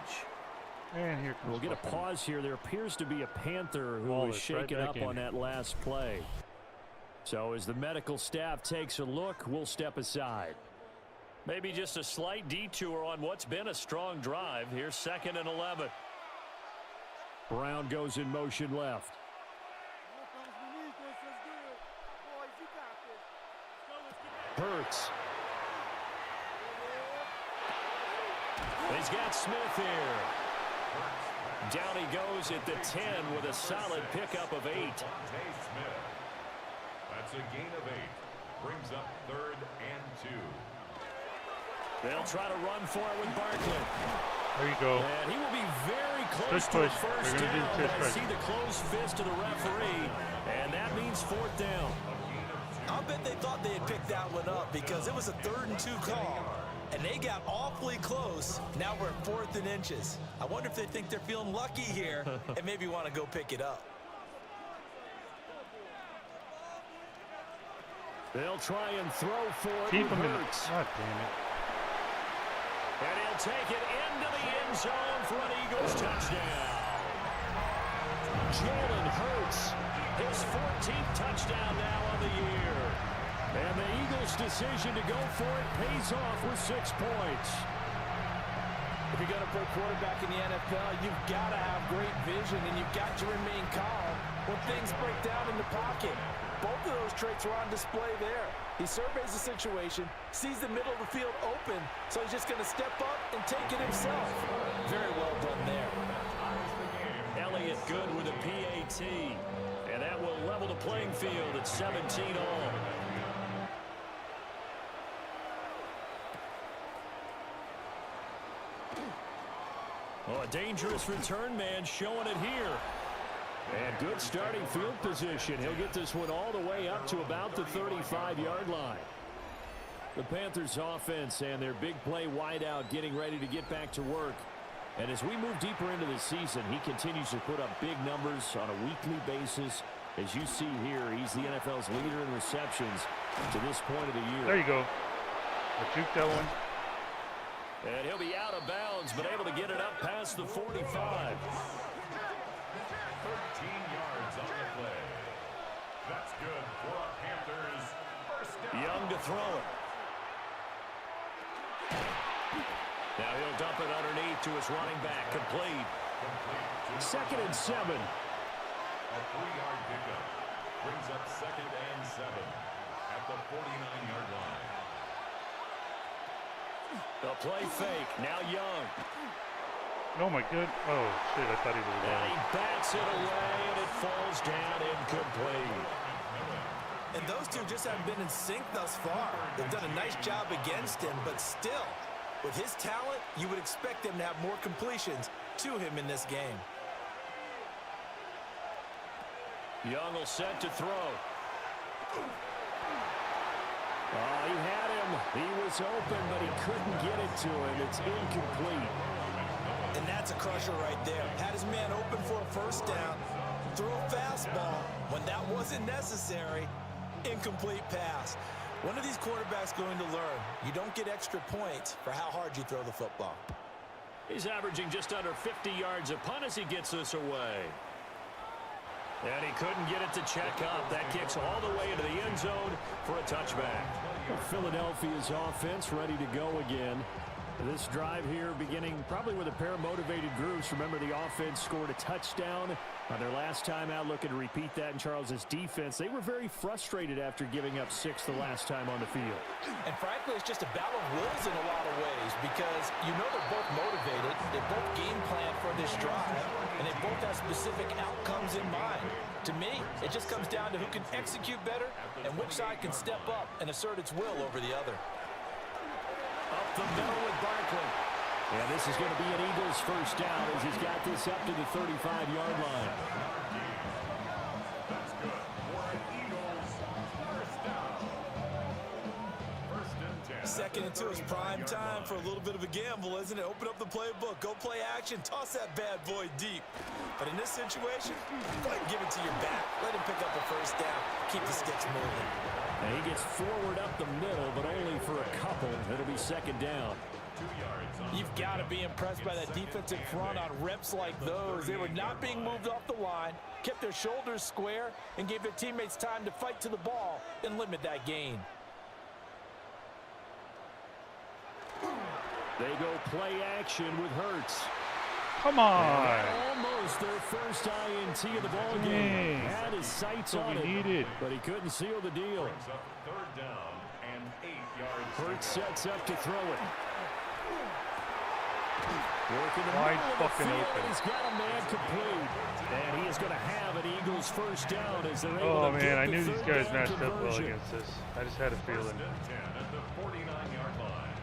And here comes We'll get a fucking pause here. There appears to be a Panther who Wallace was shaken right up back in. on that last play. So as the medical staff takes a look, we'll step aside. Maybe just a slight detour on what's been a strong drive. Here's 2nd and 11. Brown goes in motion left. Hurts. He's got Smith here. Down he goes at the 10 with a solid pickup of 8. Smith. That's a gain of 8. Brings up 3rd and 2. They'll try to run for it with Barkley. There you go. And he will be very close Tush to the push. first They're gonna down. do tush I push. see the closed fist of the referee, and that means 4th down. I'll bet they thought they had picked that one up, because it was a 3rd and 2 call, and they got awfully close. Now we're at 4th and inches. I wonder if they think they're feeling lucky here and maybe want to go pick it up. They'll try and throw for it. Keep with him in the... Hurts. God damn it. And he'll take it into the end zone for an Eagles touchdown. Jalen Hurts, his 14th touchdown now on the year. And the Eagles' decision to go for it pays off with 6 points. If you're going to play quarterback in the NFL, you've got to have great vision, and you've got to remain calm when things break down in the pocket. Both of those traits are on display there. He surveys the situation, sees the middle of the field open, so he's just going to step up and take it himself. Very well done there. Elliott good with a PAT. And that will level the playing field at 17 all. Oh, a dangerous return man showing it here. And good starting field position. He'll get this one all the way up to about the 35-yard line. The Panthers offense and their big play wideout getting ready to get back to work. And as we move deeper into the season, he continues to put up big numbers on a weekly basis. As you see here, he's the NFL's leader in receptions to this point of the year. There you go. I juked that one. And he'll be out of bounds, but able to get it up past the 45. 13 yards on the play. That's good for a Panthers first down. Young to throw it. Now he'll dump it underneath to his running back. Complete. 2nd and 7. A 3-yard pickup brings up 2nd and 7 at the 49-yard line. The play fake. Now Young. Oh my good. Oh shit! I thought he was And going. he bats it away, and it falls down incomplete. And those two just haven't been in sync thus far. They've done a nice job against him, but still, with his talent, you would expect him to have more completions to him in this game. Young will set to throw. Oh, he had him. He was open, but he couldn't get it to him. It's incomplete. And that's a crusher right there. Had his man open for a first down, threw a fastball when that wasn't necessary. Incomplete pass. One of these quarterbacks going to learn, you don't get extra points for how hard you throw the football. He's averaging just under 50 yards a punt as he gets this away. And he couldn't get it to check up. That kicks all the way into the end zone for a touchback. Philadelphia's offense ready to go again. This drive here beginning probably with a pair of motivated groups. Remember, the offense scored a touchdown on their last time out. Looking to repeat that in Charles's defense. They were very frustrated after giving up 6 the last time on the field. And frankly, it's just a battle of wills in a lot of ways because you know they're both motivated. They both game plan for this drive, and they both have specific outcomes in mind. To me, it just comes down to who can execute better and which side can step up and assert its will over the other. Up the middle with Barkley. And this is going to be an Eagles first down as he's got this up to the 35-yard line. That's good for an Eagles first down. 1st and 10. Second and 2 is prime time for a little bit of a gamble, isn't it? Open up the playbook, go play action, toss that bad boy deep. But in this situation, go ahead and give it to your back. Let him pick up a first down. Keep the sticks moving. And he gets forward up the middle, but only for a couple. It'll be 2nd down. 2 yards on You've got to be impressed by that defensive front on reps like those. They were not being moved off the line, kept their shoulders square, and gave their teammates time to fight to the ball and limit that gain. They go play action with Hurts. Come on. Almost their first INT of the ball game. Dang. Had his sights That's what on we it, needed. but he couldn't seal the deal. brings up 3rd down and 8 yards. Hurts sets up to throw it. Working the Wide middle of the fucking field. open. He's got a man complete. And he is going to have an Eagles first down as they're able Oh to man, get I the knew these third guys down matched up well conversion. against this. I just had a 1st feeling. and 10 at the 49-yard line.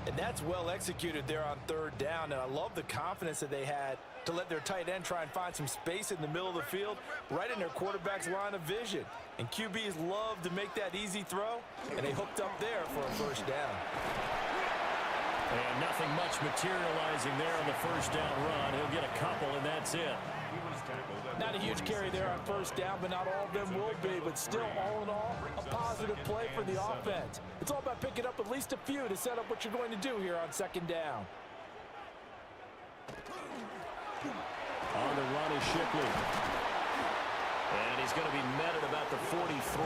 And that's well executed there on 3rd down, and I love the confidence that they had to let their tight end try and find some space in the middle of the field, right in their quarterback's line of vision. And QBs love to make that easy throw, and they hooked up there for a first down. And nothing much materializing there on the first down run. He'll get a couple, and that's it. He was tackled at Not a the huge 47. carry there on first down, but not all of them will be. But still, all in all, a positive play for the offense. It's all about picking up at least a few to set up what you're going to do here on 2nd down. On the run is Shipley. And he's going to be met at about the 43.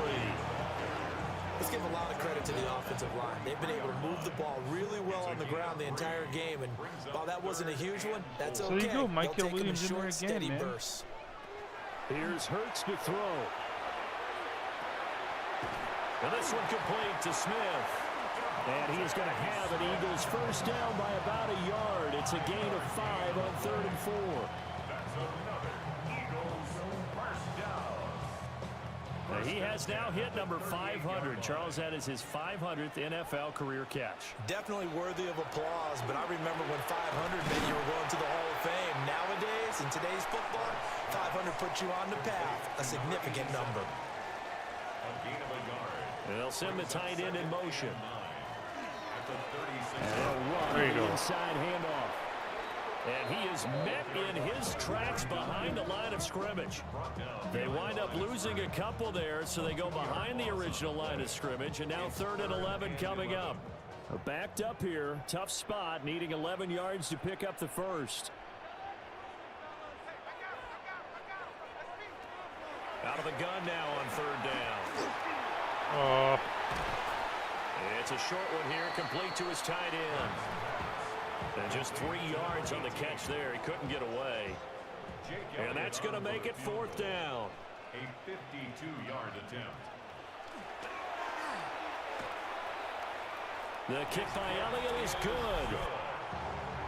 Let's give a lot of credit to the offensive line. They've been able to move the ball really well on the ground the entire game. And while that wasn't a huge one, that's okay. So you go, Michael They'll take them in Williams in there short, again, steady man. bursts. Here's Hurts to throw. And this one complete to Smith. And he is going to have an Eagles first down by about a yard. It's a gain of 5 on 3rd and 4. That's another Eagles first down. He has now hit number 500. Charles, that is his 500th NFL career catch. Definitely worthy of applause, but I remember when 500 meant you were going to the Hall of Fame. Nowadays, in today's football, 500 puts you on the path, a significant number. A gain of a yard. They'll send the tight end in motion. At the 36. And they'll run There you the go. inside handoff. And he is met in his tracks behind the line of scrimmage. They wind up losing a couple there, so they go behind the original line of scrimmage, and now 3rd and 11 coming up. Backed up here, tough spot, needing 11 yards to pick up the first. Out of the gun now on 3rd down. It's a short one here, complete to his tight end. And just 3 yards on the catch there. He couldn't get away. And that's going to make it 4th down. A 52-yard attempt. The kick by Elliott is good.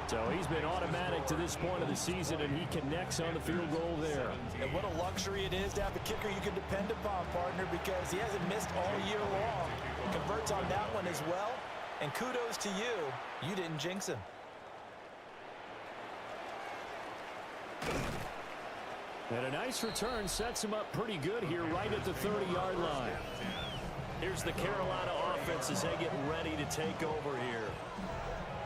So he's been automatic to this point of the season, and he connects on the field goal there. And what a luxury it is to have a kicker you can depend upon, partner, because he hasn't missed all year long. Converts on that one as well. And kudos to you. You didn't jinx him. And a nice return sets him up pretty good here right at the 30-yard line. Here's the Carolina offense as they get ready to take over here.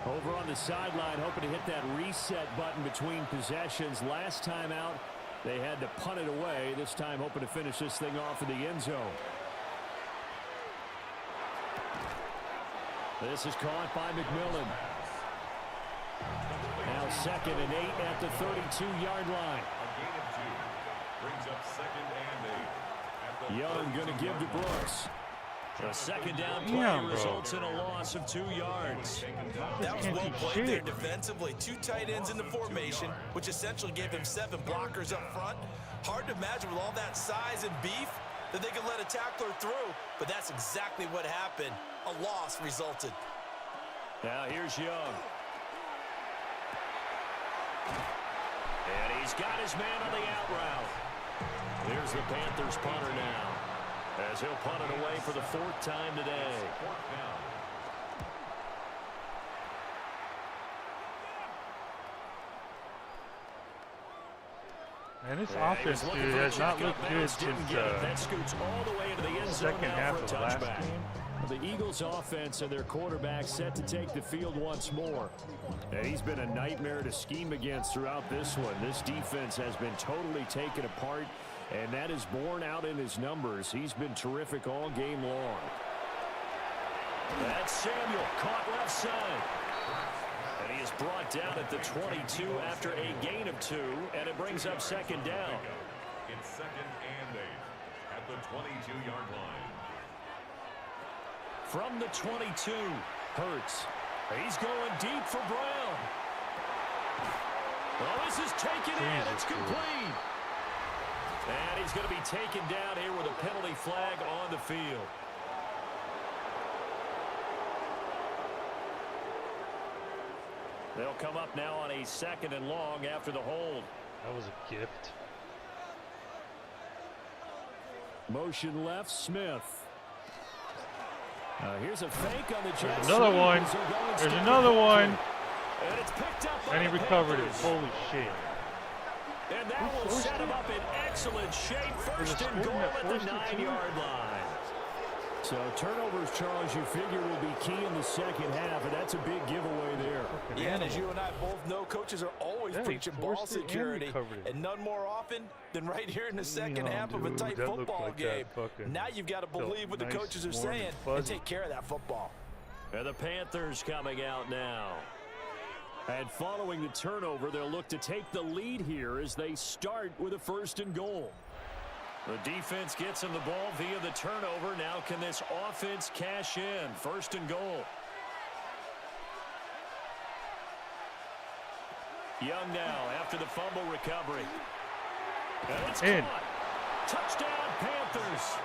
Over on the sideline, hoping to hit that reset button between possessions. Last time out, they had to punt it away. This time, hoping to finish this thing off in the end zone. This is caught by McMillan. Now 2nd and 8 at the 32-yard line. A gain of 2. Brings up 2nd and 8. Young going to give to Brooks. A 2nd down play results in a loss of 2 yards. That was well played there defensively. 2 tight ends in the formation, which essentially gave him 7 blockers up front. Hard to imagine with all that size and beef that they could let a tackler through, but that's exactly what happened. A loss resulted. Now here's Young. And he's got his man on the out route. Here's the Panthers punter now, as he'll punt it away for the 4th time today. 4th down. And this offense, dude, has not looked good since that scoots all the way into the end zone second now half for a of the last touchback. game. The Eagles offense and their quarterback set to take the field once more. And he's been a nightmare to scheme against throughout this one. This defense has been totally taken apart, and that is borne out in his numbers. He's been terrific all game long. That's Samuel, caught left side. And he is brought down at the 22 after a gain of 2, and it brings up 2nd down. It's 2nd and 8 at the 22-yard line. From the 22, Hurts. He's going deep for Brown. Well, this is taken in. It's complete. And he's going to be taken down here with a penalty flag on the field. They'll come up now on a 2nd and long after the hold. That was a gift. Motion left, Smith. Here's a fake on the Jets. Another one. There's another one. And it's picked up by And he the recovered it. Panthers. Holy shit. And that will set him up in excellent shape. First and goal at the 9-yard line. So turnovers, Charles, you figure will be key in the second half, and that's a big giveaway there. Yeah, and as you and I both know, coaches are always preaching ball security, and none more often than right here in the second half of a tight football game. Now you've got to believe what the coaches are saying and take care of that football. And the Panthers coming out now. And following the turnover, they'll look to take the lead here as they start with a 1st and goal. The defense gets him the ball via the turnover. Now can this offense cash in? 1st and goal. Young now after the fumble recovery. And it's caught. Touchdown, Panthers.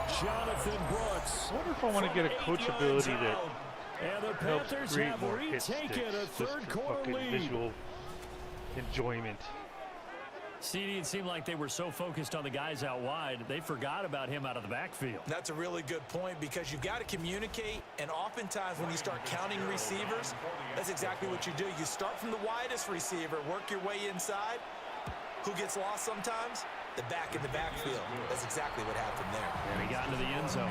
Jonathan Brooks. I wonder if I want to get a coach ability that and the helps Panthers create have more hit retaken sticks a just third for quarter fucking lead. visual enjoyment. CD, it seemed like they were so focused on the guys out wide, they forgot about him out of the backfield. That's a really good point because you've got to communicate, and oftentimes when you start counting receivers, that's exactly what you do. You start from the widest receiver, work your way inside. Who gets lost sometimes? The back in the backfield. That's exactly what happened there. And he got into the end zone.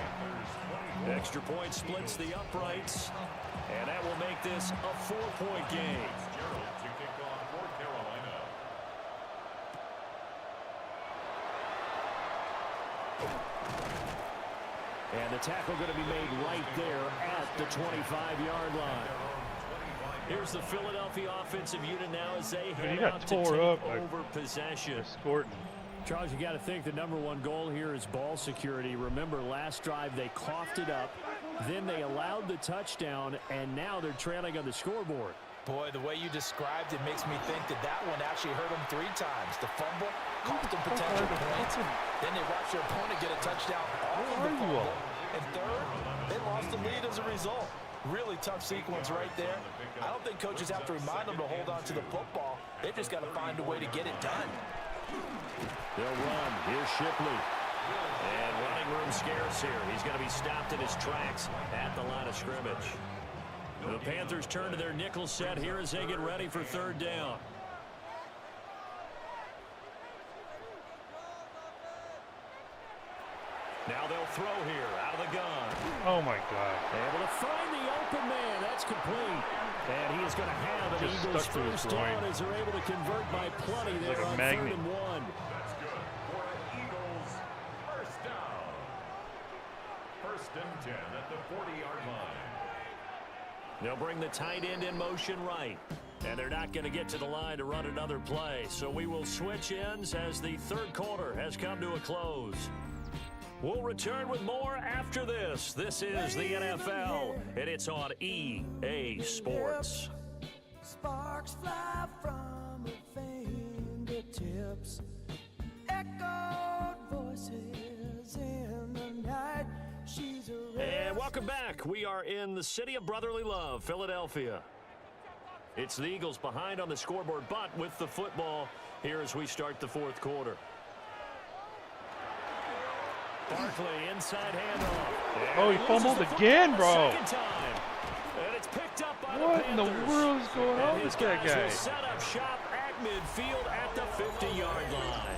Extra point splits the uprights, and that will make this a 4-point game. To kick off for Carolina. And the tackle going to be made right there at the 25-yard line. Here's the Philadelphia offensive unit now as they Dude, he head got out to tore take up by over possession. Escorting. Charles, you got to think the #1 goal here is ball security. Remember, last drive they coughed it up, then they allowed the touchdown, and now they're trailing on the scoreboard. Boy, the way you described it makes me think that that one actually hurt them 3 times. The fumble cost them potential points. Then they watched their opponent get a touchdown off of the fumble. And third, they lost the lead as a result. Really tough sequence right there. I don't think coaches have to remind them to hold on to the football. They've just got to find a way to get it done. They'll run. Here's Shipley. And running room scarce here. He's going to be stopped in his tracks at the line of scrimmage. The Panthers turn to their nickel set here as they get ready for third down. Now they'll throw here out of the gun. Oh my God. Able to find the open man. That's complete. And he is going to have an Just Eagles stuck to his first groin. down as they're able to convert by plenty there like a on magnet. 3rd and 1. That's good for an Eagles first down. 1st and 10 at the 40-yard line. They'll bring the tight end in motion right. And they're not going to get to the line to run another play. So we will switch ends as the third quarter has come to a close. We'll return with more after this. This is the NFL, and it's on EA Sports. Sparks fly from her fingertips. Echoed voices in the night. She's a And welcome back. We are in the city of brotherly love, Philadelphia. It's the Eagles behind on the scoreboard, but with the football here as we start the fourth quarter. Barkley inside handoff. Oh, he fumbled again, bro. Second time. And it's picked up by What the in the Panthers. world is going on And with his that guys guy? will set up shop at midfield at the 50-yard line.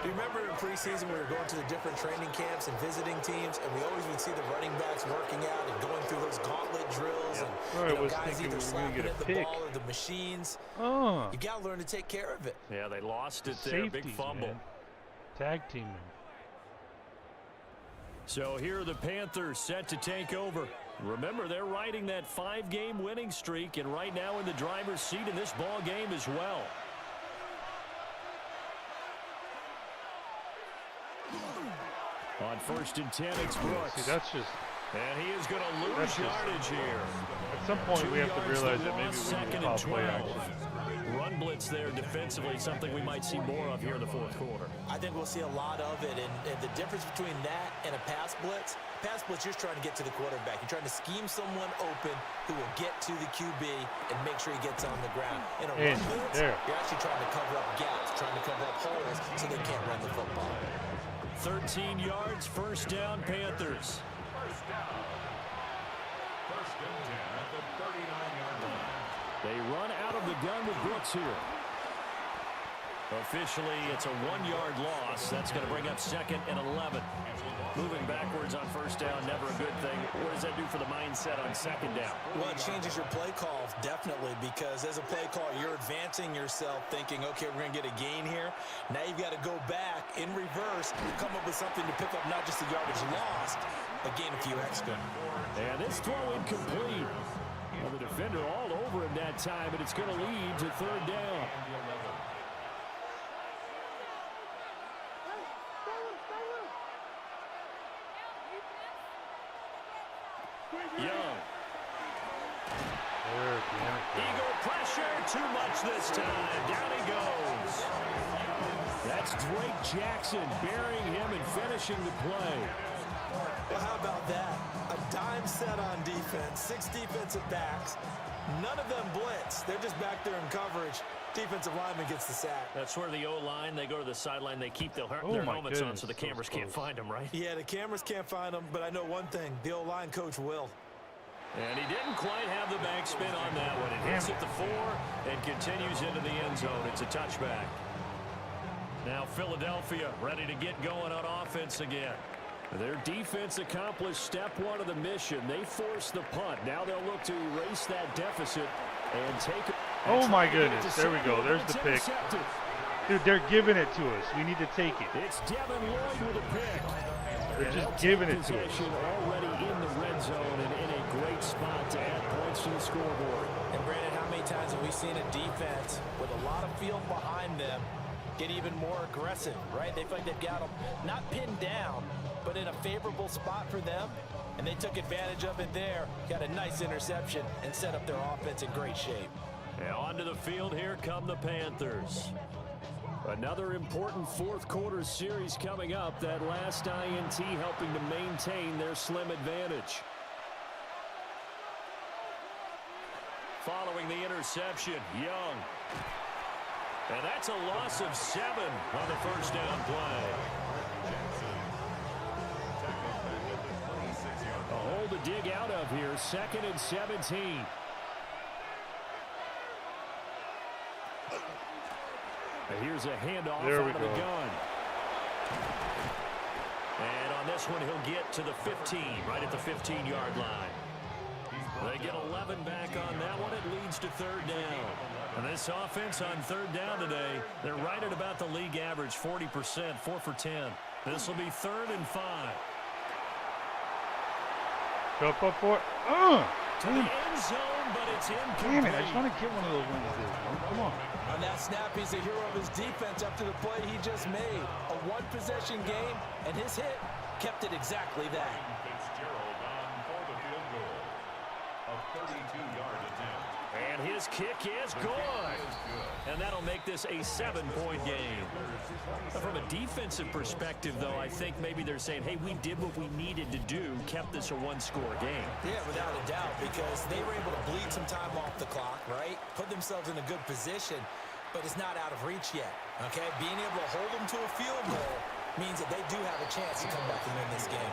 Do you remember in preseason we were going to the different training camps and visiting teams, and we always would see the running backs working out and going through those gauntlet drills, and I was guys thinking either we were gonna slapping get a at the pick. ball or the machines. Oh, You got to learn to take care of it. Yeah, they lost it there. Big safeties, fumble. man. Tag teaming. So here are the Panthers set to take over. Remember, they're riding that 5-game winning streak, and right now in the driver's seat in this ball game as well. On 1st and 10, it's Brooks. See, that's just. And he is going to lose That's just- yardage here. At some point, we have to 2 yards realize to that maybe loss, we need second to call and play 12. action. Run blitz there defensively, something we might see more of here in the fourth quarter. I think we'll see a lot of it, and the difference between that and a pass blitz, you're just trying to get to the quarterback. You're trying to scheme someone open who will get to the QB and make sure he gets on the ground. In a run blitz, there. you're actually trying to cover up gaps, trying to cover up holes so they can't run the football. 13 yards, first down, Panthers. First down. 1st and 10 at the 39-yard line. They run out of the gun with Brooks here. Officially, it's a 1-yard loss. That's going to bring up 2nd and 11. Moving backwards on first down, never a good thing. What does that do for the mindset on 2nd down? Well, it changes your play call, definitely, because as a play call, you're advancing yourself thinking, okay, we're going to get a gain here. Now you've got to go back in reverse, come up with something to pick up not just the yardage lost, but gain a few extra. And this throw incomplete. Well, the defender all over him that time, but it's going to lead to 3rd down. Young. There, damn it. Eagle pressure, too much this time. Down he goes. That's Drake Jackson burying him and finishing the play. Well, how about that? A dime set on defense, 6 defensive backs. None of them blitz. They're just back there in coverage. Defensive lineman gets the sack. That's where the O-line, they go to the sideline, they keep their Oh my helmets on goodness, so the cameras can't find them, right? Yeah, the cameras can't find them, but I know one thing. The O-line coach will. And he didn't quite have the backspin on that one. It hits at the 4 and continues into the end zone. It's a touchback. Now Philadelphia ready to get going on offense again. Their defense accomplished step 1 of the mission. They forced the punt. Now they'll look to erase that deficit and take it. Oh my goodness, there we go. There's the pick. Dude, they're giving it to us. We need to take it. It's Devin Lloyd with a pick. They're just giving it to us. Already in the red zone and in a great spot to add points to the scoreboard. And Brandon, how many times have we seen a defense with a lot of field behind them get even more aggressive, right? They feel like they've got them not pinned down, but in a favorable spot for them, and they took advantage of it there, got a nice interception, and set up their offense in great shape. Now onto the field, here come the Panthers. Another important fourth quarter series coming up. That last INT helping to maintain their slim advantage. Following the interception, Young. And that's a loss of 7 on the first down play. A hole to dig out of here, 2nd and 17. And here's a handoff out of the gun. And on this one, he'll get to the 15, right at the 15-yard line. They get 11 back on that one. It leads to 3rd down. And this offense on 3rd down today, they're right at about the league average, 40%, 4 for 10. This will be 3rd and 5. Jump up for it. To the end zone, but it's incomplete. Damn it, I just want to get one of those wins, dude. Come on. On that snap, he's a hero of his defense after the play he just made. A 1-possession game, and his hit kept it exactly that. Fitzgerald on for the field goal. A 32-yard attempt. And his kick is good. And that'll make this a 7-point game. From a defensive perspective, though, I think maybe they're saying, hey, we did what we needed to do, kept this a 1-score game. Yeah, without a doubt, because they were able to bleed some time off the clock, right? Put themselves in a good position, but it's not out of reach yet, okay? Being able to hold them to a field goal means that they do have a chance to come back and win this game.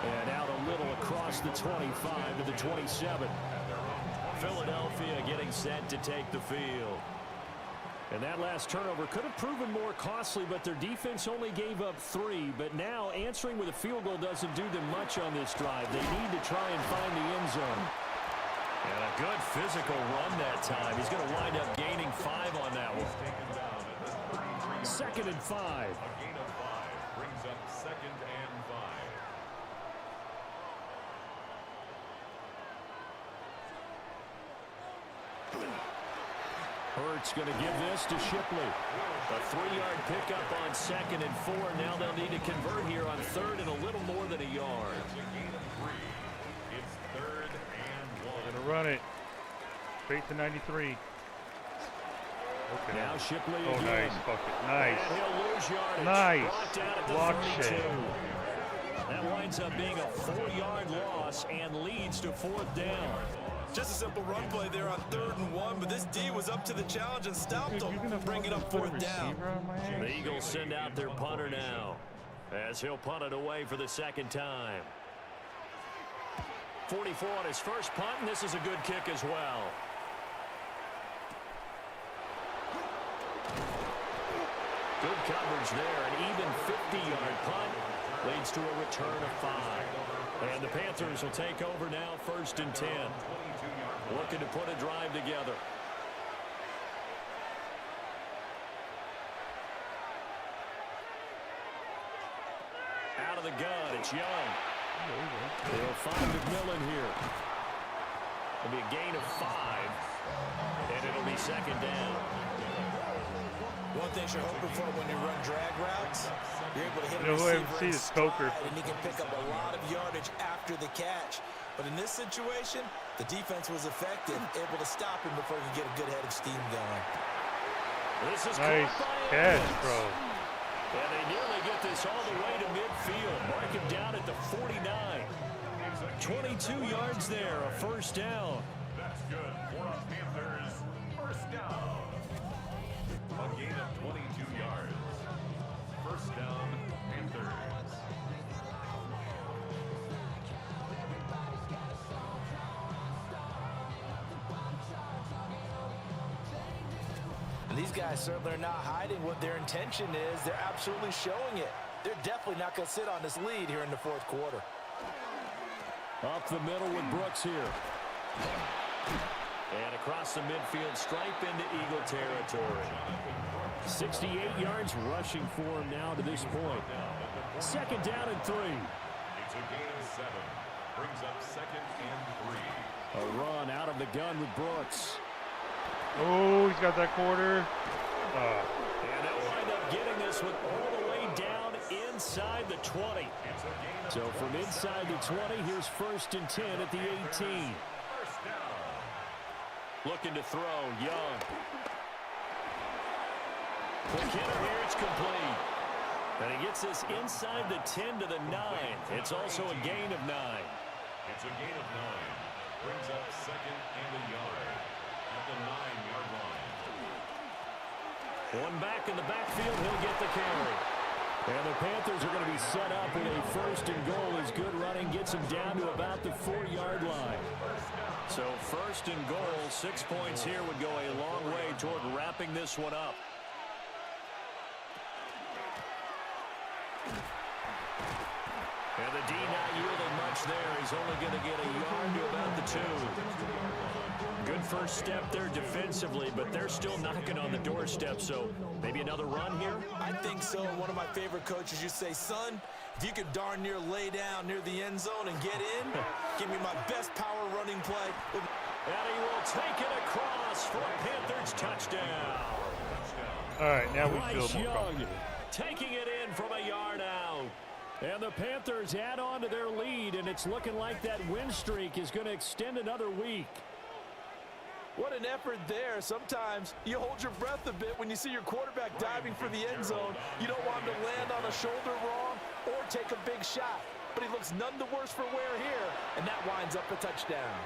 And out a little across the 25 to the 27. Philadelphia getting set to take the field. And that last turnover could have proven more costly, but their defense only gave up 3. But now answering with a field goal doesn't do them much on this drive. They need to try and find the end zone. And a good physical run that time. He's going to wind up gaining 5 on that one. 2nd and 5. A gain of 5 brings up 2nd and 5. Hurts going to give this to Shipley. A 3-yard pickup on 2nd and 4. Now they'll need to convert here on 3rd and a little more than a yard. It's a gain of 3. It's 3rd and 1. Gonna run it. Straight to 93. Okay. Now Shipley Oh, again. nice. Fuck it. Nice. And he'll lose yardage. Nice. Brought down at the Block 32. shed. That winds up being a 4-yard loss and leads to 4th down. Just a simple run play there on 3rd and 1, but this D was up to the challenge and stopped them, bringing up 4th down. The Eagles send out their punter now, as he'll punt it away for the 2nd time. 44 on his first punt, and this is a good kick as well. Good coverage there, an even 50-yard punt leads to a return of 5. And the Panthers will take over now, 1st and 10. Looking to put a drive together. Out of the gun, it's Young. They'll find McMillan here. It'll be a gain of 5, and it'll be 2nd down. One thing you're hoping for when you run drag routes, you're able to hit a You know who I receiver see in is Coker. stride, and he can pick up a lot of yardage after the catch. But in this situation, the defense was effective, able to stop him before he could get a good head of steam going. This is Nice catch, bro. And they nearly get this all the way to midfield. Mark him down at the 49. 22 yards there, a first down. That's good for a Panthers first down. A gain of 22 yards. First down, Panthers. These guys certainly are not hiding what their intention is. They're absolutely showing it. They're definitely not going to sit on this lead here in the fourth quarter. Up the middle with Brooks here. And across the midfield stripe into Eagle territory. 68 yards rushing for him now to this point. Second down and 3. It's a gain of 7. Brings up second and 3. A run out of the gun with Brooks. Oh, he's got that quarter. And they'll wind up getting this one all the way down inside the 20. So from inside the 20, here's first and 10 at the 18. Looking to throw, Young. McKinnon here, it's complete. And he gets this inside the 10 to the 9. It's also a gain of 9. It's a gain of 9. Brings up second and a yard at the 9-yard line. One back in the backfield, he'll get the carry. And the Panthers are going to be set up with a first and goal as good running gets them down to about the 4-yard line. So first and goal, 6 points here would go a long way toward wrapping this one up. And the D not yielding much there. He's only going to get a yard to about the 2. Good first step there defensively, but they're still knocking on the doorstep, so maybe another run here? I think so. One of my favorite coaches, you say, son, if you could darn near lay down near the end zone and get in, give me my best power running play. And he will take it across for a Panthers touchdown. All right, now we Bryce feel more Young comfortable. taking it in from a yard out. And the Panthers add on to their lead, and it's looking like that win streak is going to extend another week. What an effort there. Sometimes you hold your breath a bit when you see your quarterback diving for the end zone. You don't want him to land on a shoulder wrong or take a big shot. But he looks none the worse for wear here, and that winds up a touchdown.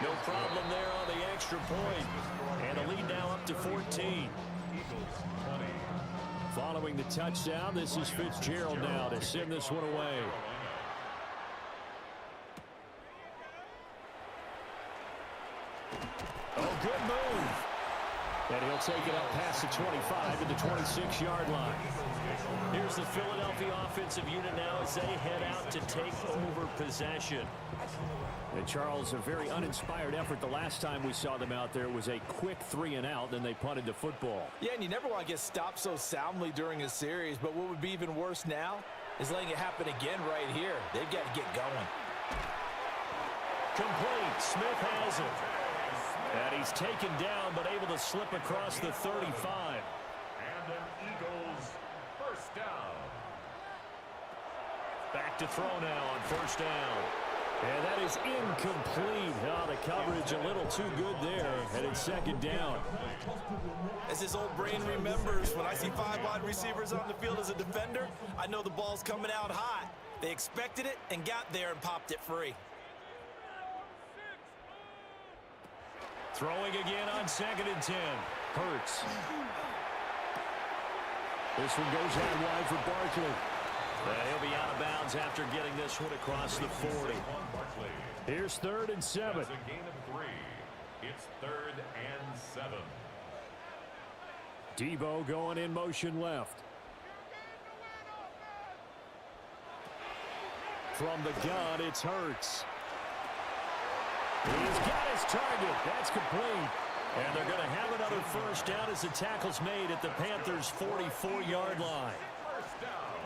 No problem there on the extra point. And a lead now up to 14. Following the touchdown, this is Fitzgerald now to send this one away. Oh, good move. And he'll take it up past the 25 to the 26-yard line. Here's the Philadelphia offensive unit now as they head out to take over possession. And Charles, a very uninspired effort the last time we saw them out there. It was a quick 3-and-out, then they punted the football. Yeah, and you never want to get stopped so soundly during a series, but what would be even worse now is letting it happen again right here. They've got to get going. Complete. Smith has it. And he's taken down, but able to slip across the 35. And an Eagles first down. Back to throw now on first down. And that is incomplete. Oh, the coverage a little too good there. And it's second down. As his old brain remembers, when I see 5 wide receivers on the field as a defender, I know the ball's coming out hot. They expected it and got there and popped it free. Throwing again on second and 10. Hurts. This one goes out wide for Barkley. He'll be out of bounds after getting this one across the 40. Here's third and 7. It's a gain of 3. It's third and 7. Debo going in motion left. From the gun, it's Hurts. He's got his target. That's complete. And they're going to have another first down as the tackle's made at the Panthers' 44-yard line. First down.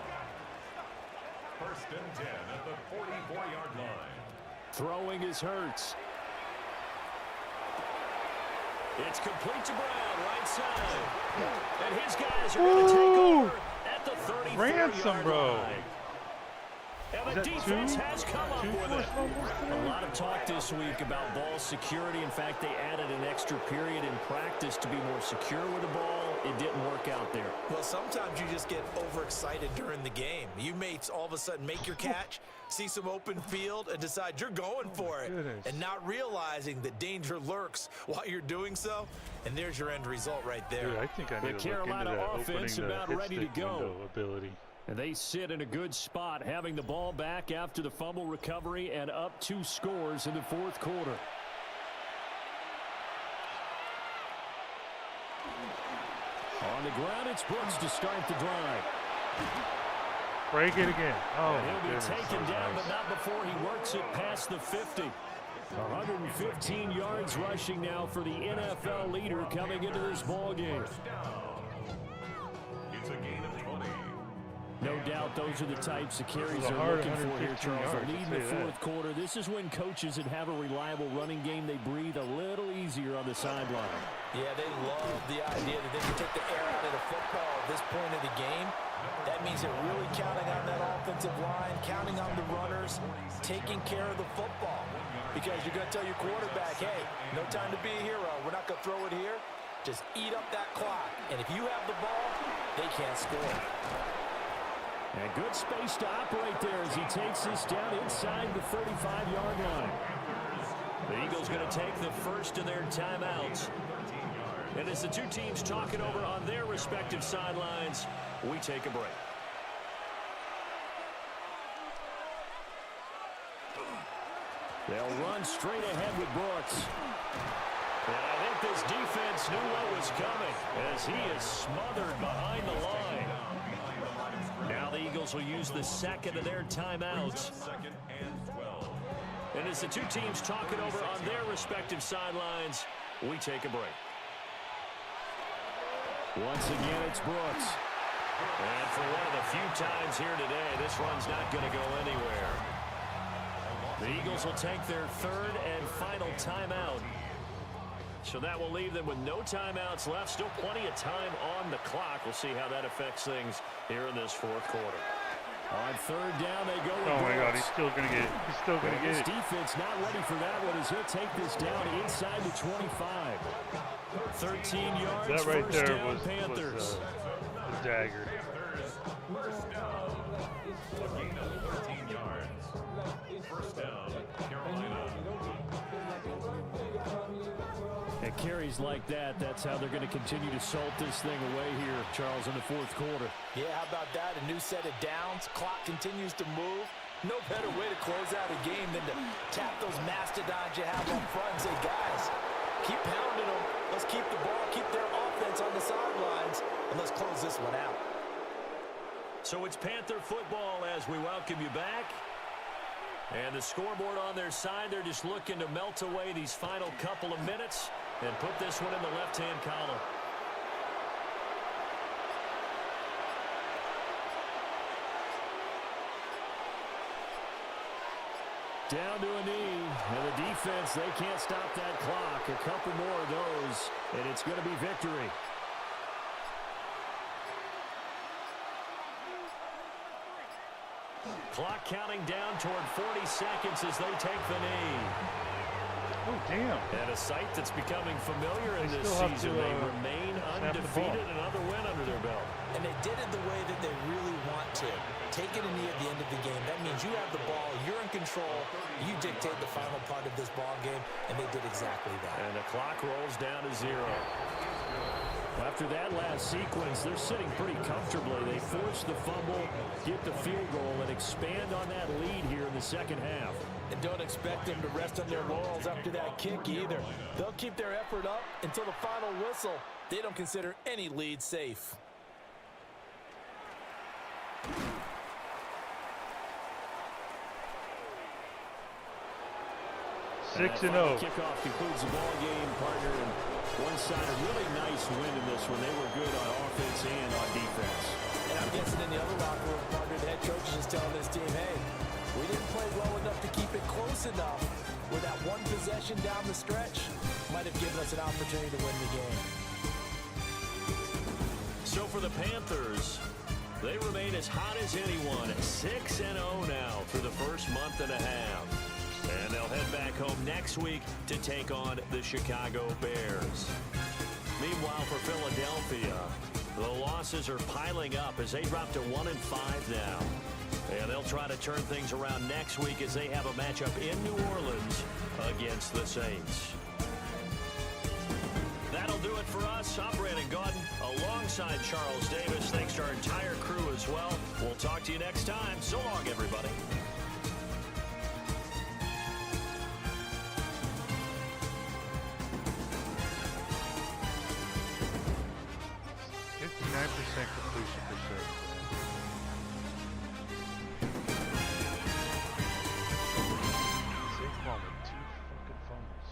First and 10 at the 44-yard line. Throwing is Hurts. It's complete to Brown, right side. And his guys are going to take over at the 34-yard line. And Is the that defense two? has come up Two with forced it. fumbles today? A lot of talk this week about ball security. In fact, they added an extra period in practice to be more secure with the ball. It didn't work out there. Well, sometimes you just get overexcited during the game. You may all of a sudden make your catch, see some open field, and decide you're going for it. Goodness. And not realizing that danger lurks while you're doing so. And there's your end result right there. Dude, I think I need The to look Carolina into that offense opening the about hit ready to stick go. window ability. And they sit in a good spot, having the ball back after the fumble recovery and up 2 scores in the fourth quarter. On the ground, it's Brooks to start the drive. Break it again. Oh, And he'll be goodness, taken that was down, nice. but not before he works it past the 50. 115 yards rushing now for the NFL leader coming into this ball game. It's a gain of 20. No doubt those are the types of carries It was a they're hard looking for here, 115 Charles. yards, They're leading I'll the tell you fourth quarter. This is when coaches that have a reliable running game, they breathe a little easier on the sideline. Yeah, they love the idea that they can take the air out of the football at this point of the game. That means they're really counting on that offensive line, counting on the runners, taking care of the football. Because you're going to tell your quarterback, hey, no time to be a hero. We're not going to throw it here. Just eat up that clock. And if you have the ball, they can't score. And good space to operate there as he takes this down inside the 35-yard line. The Eagles going to take the first of their timeouts. And as the two teams talk it over on their respective sidelines, we take a break. They'll run straight ahead with Brooks. And I think this defense knew what was coming as he is smothered behind the line. Now the Eagles will use the second of their timeouts. Second and 12. And as the two teams talk it over on their respective sidelines, we take a break. Once again, it's Brooks. And for one of the few times here today, this run's not going to go anywhere. The Eagles will take their third and final timeout. So that will leave them with no timeouts left. Still plenty of time on the clock. We'll see how that affects things here in this fourth quarter. On third down, they go with Oh my God, Brooks. he's still gonna get it. He's still gonna This get it. defense not ready for that one as he'll take this down inside the 25. 13 yards, That right first there down, was Panthers. the dagger. First down. A gain of 13 yards. First down, Carolina. And carries like that, that's how they're going to continue to salt this thing away here, Charles, in the fourth quarter. Yeah, how about that? A new set of downs. Clock continues to move. No better way to close out a game than to tap those mastodons you have up front and say, guys, keep pounding them. Let's keep the ball, keep their offense on the sidelines, and let's close this one out. So it's Panther football as we welcome you back. And the scoreboard on their side, they're just looking to melt away these final couple of minutes and put this one in the left-hand column. Down to a knee, and the defense, they can't stop that clock. A couple more of those, and it's going to be victory. Clock counting down toward 40 seconds as they take the knee. Oh damn! And a sight that's becoming familiar in They this still have season. to, They remain snap the ball. undefeated, another win under their belt. And they did it the way that they really want to. Taking a knee at the end of the game, that means you have the ball, you're in control, you dictate the final part of this ball game, and they did exactly that. And the clock rolls down to 0. After that last sequence, they're sitting pretty comfortably. They force the fumble, get the field goal, and expand on that lead here in the second half. And don't expect them to rest on their laurels after that kick either. They'll keep their effort up until the final whistle. They don't consider any lead safe. Six And and oh. kickoff concludes the ball game, partner. And one side, a really nice win in this one. They were good on offense and on defense. And I'm guessing in the other locker room, partner, the head coach is just telling this team, hey, we didn't play well enough to keep it close enough where that one possession down the stretch might have given us an opportunity to win the game. So for the Panthers, They remain as hot as anyone at 6-0 now through the first month and a half. And they'll head back home next week to take on the Chicago Bears. Meanwhile, for Philadelphia, the losses are piling up as they drop to 1-5 now. And they'll try to turn things around next week as they have a matchup in New Orleans against the Saints. That'll do it for us. I'm Brandon Gaudin alongside Charles Davis. Thanks to our entire crew as well. We'll talk to you next time. So long, everybody. Completion percent. Saquon with 2 fucking fumbles.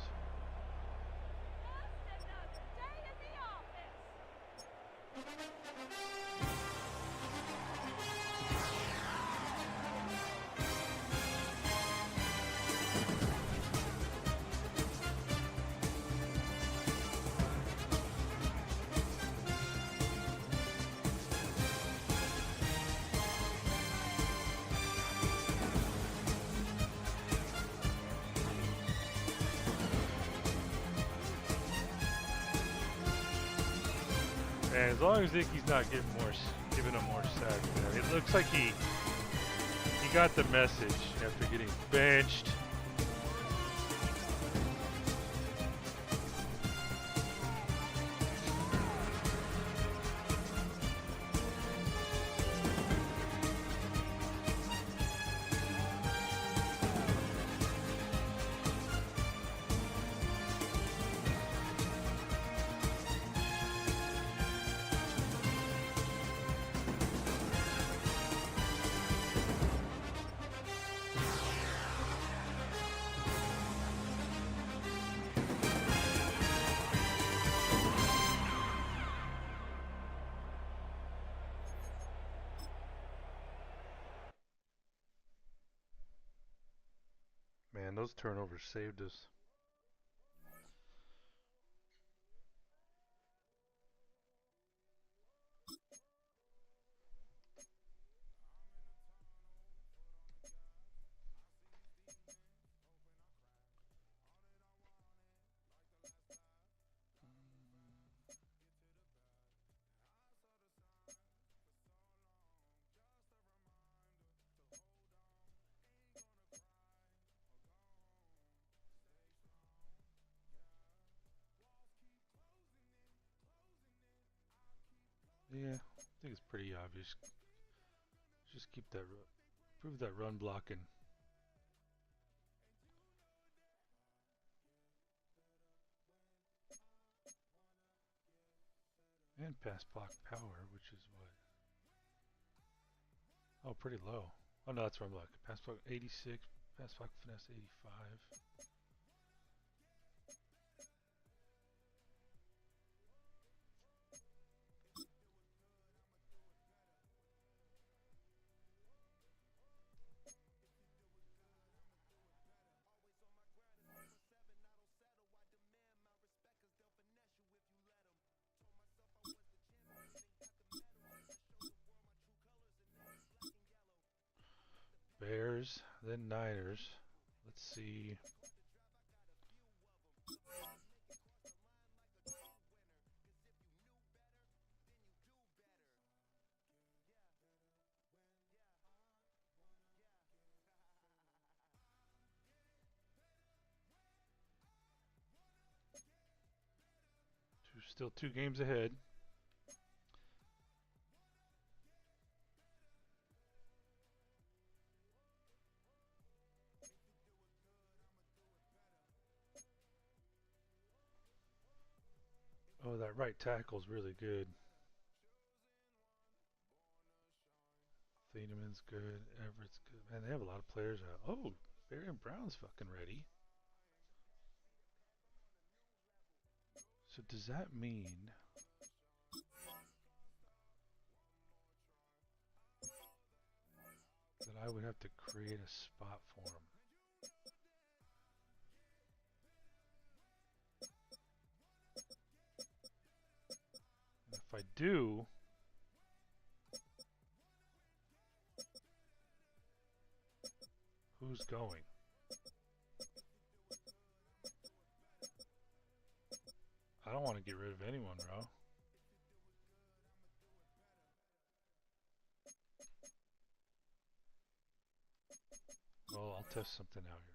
And as long as Icky's not giving him more sacks, man, it looks like he got the message after getting benched. Man, those turnovers saved us. Yeah, I think it's pretty obvious. Just keep that, prove that run blocking. And pass block power, which is what? Oh, pretty low. Oh no, that's run block. Pass block 86, pass block finesse 85. Bears, then Niners. Let's see. Still 2 games ahead. Oh, that right tackle's really good. Thieneman's good. Everett's good. Man, they have a lot of players out. Oh, Barry Brown's fucking ready. So does that mean that I would have to create a spot for him? And if I do, who's going. I don't want to get rid of anyone, bro. Well, I'll test something out here.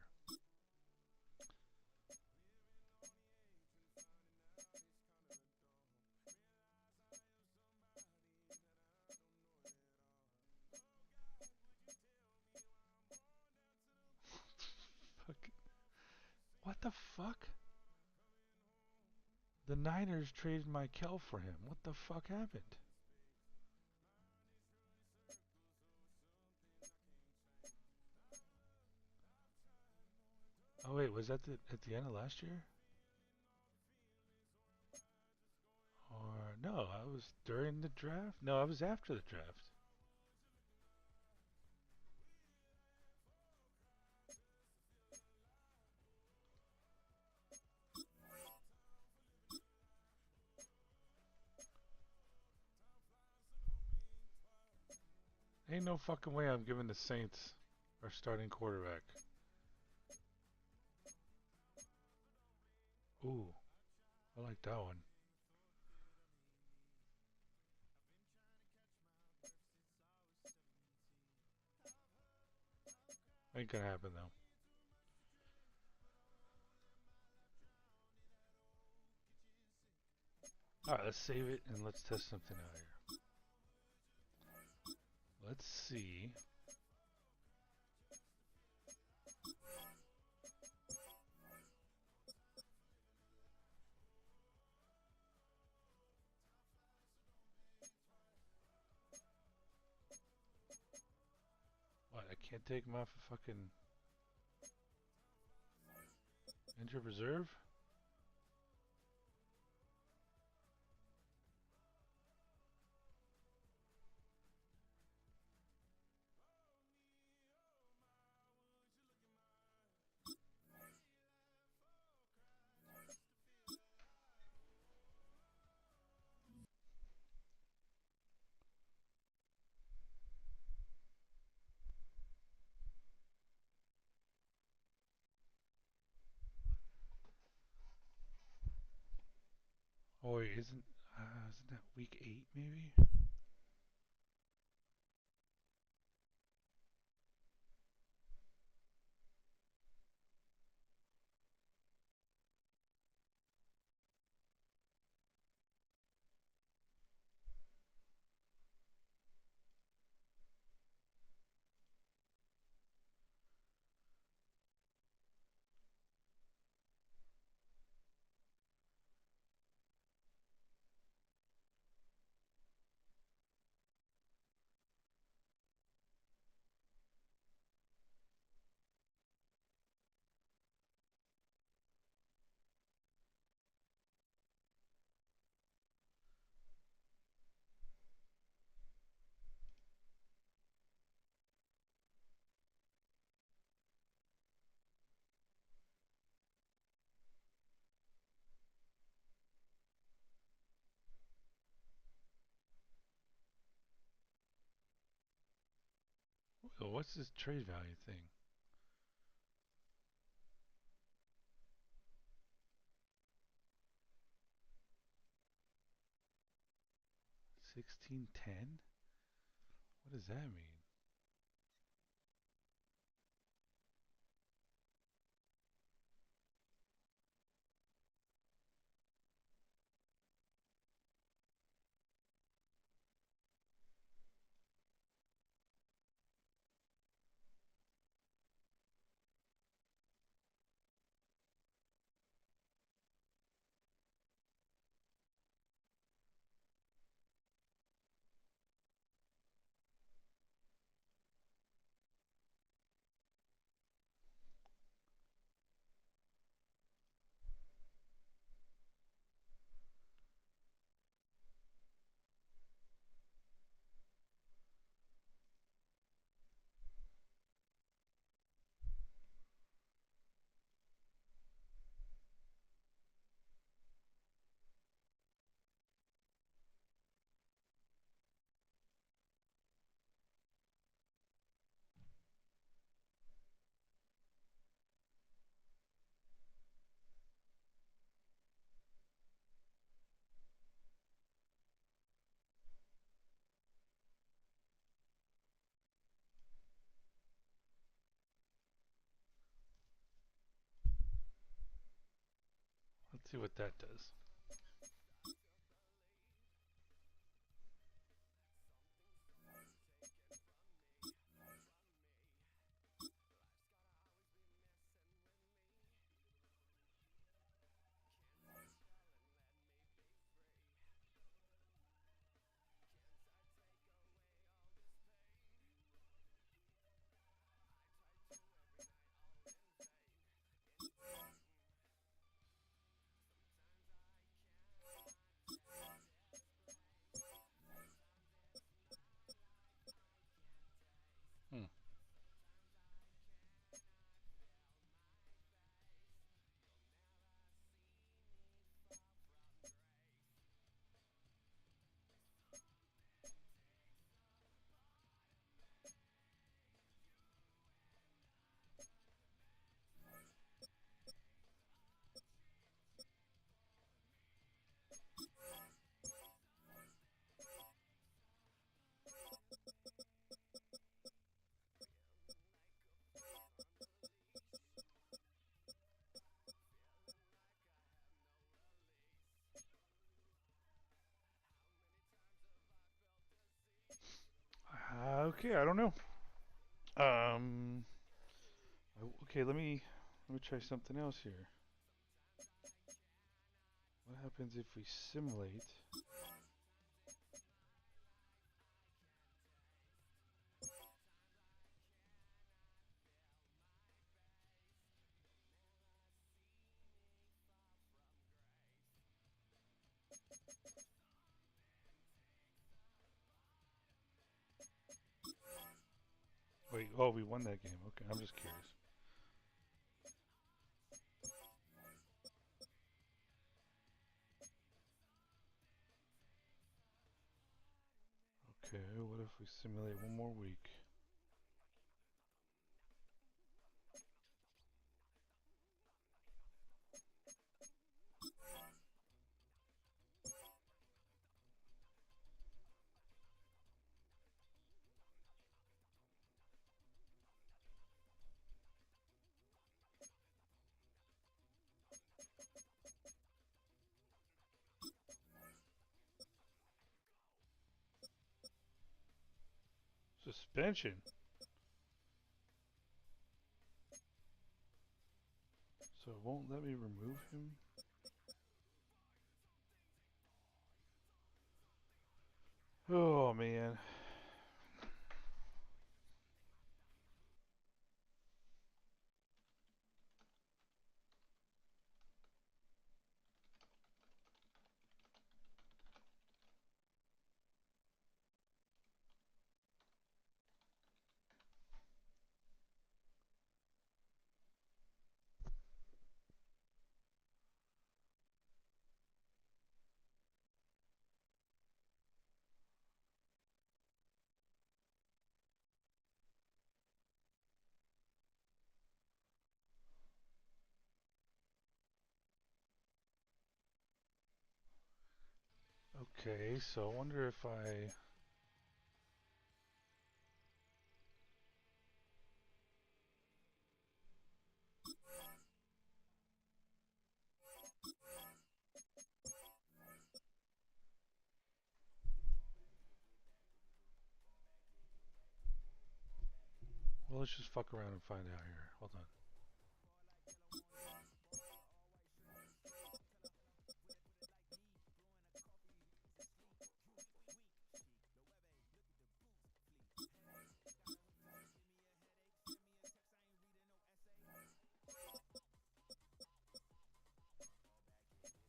What the fuck? The Niners traded Michael for him. What the fuck happened? Oh wait, was that at the end of last year? Or no, I was during the draft? No, I was after the draft. Ain't no fucking way I'm giving the Saints our starting quarterback. Ooh, I like that one. Ain't gonna happen though. Alright, let's save it and let's test something out here. Let's see. What, I can't take him off a fucking injured reserve? Oh wait, isn't that week 8 maybe? Well, what's this trade value thing? $16.10? What does that mean? See what that does. Hmm. Okay, I don't know. Um. Okay, let me try something else here. What happens if we simulate? Wait, oh, we won that game. Okay, I'm just curious. Okay, what if we simulate one more week? Suspension. So it won't let me remove him? Oh man. Okay, so I wonder if I... Well, let's just fuck around and find out here. Hold on.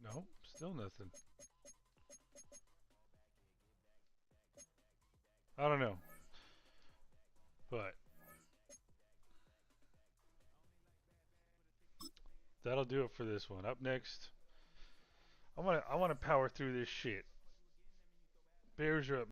No, still nothing. I don't know. But that'll do it for this one. Up next, I want to power through this shit. Bears are up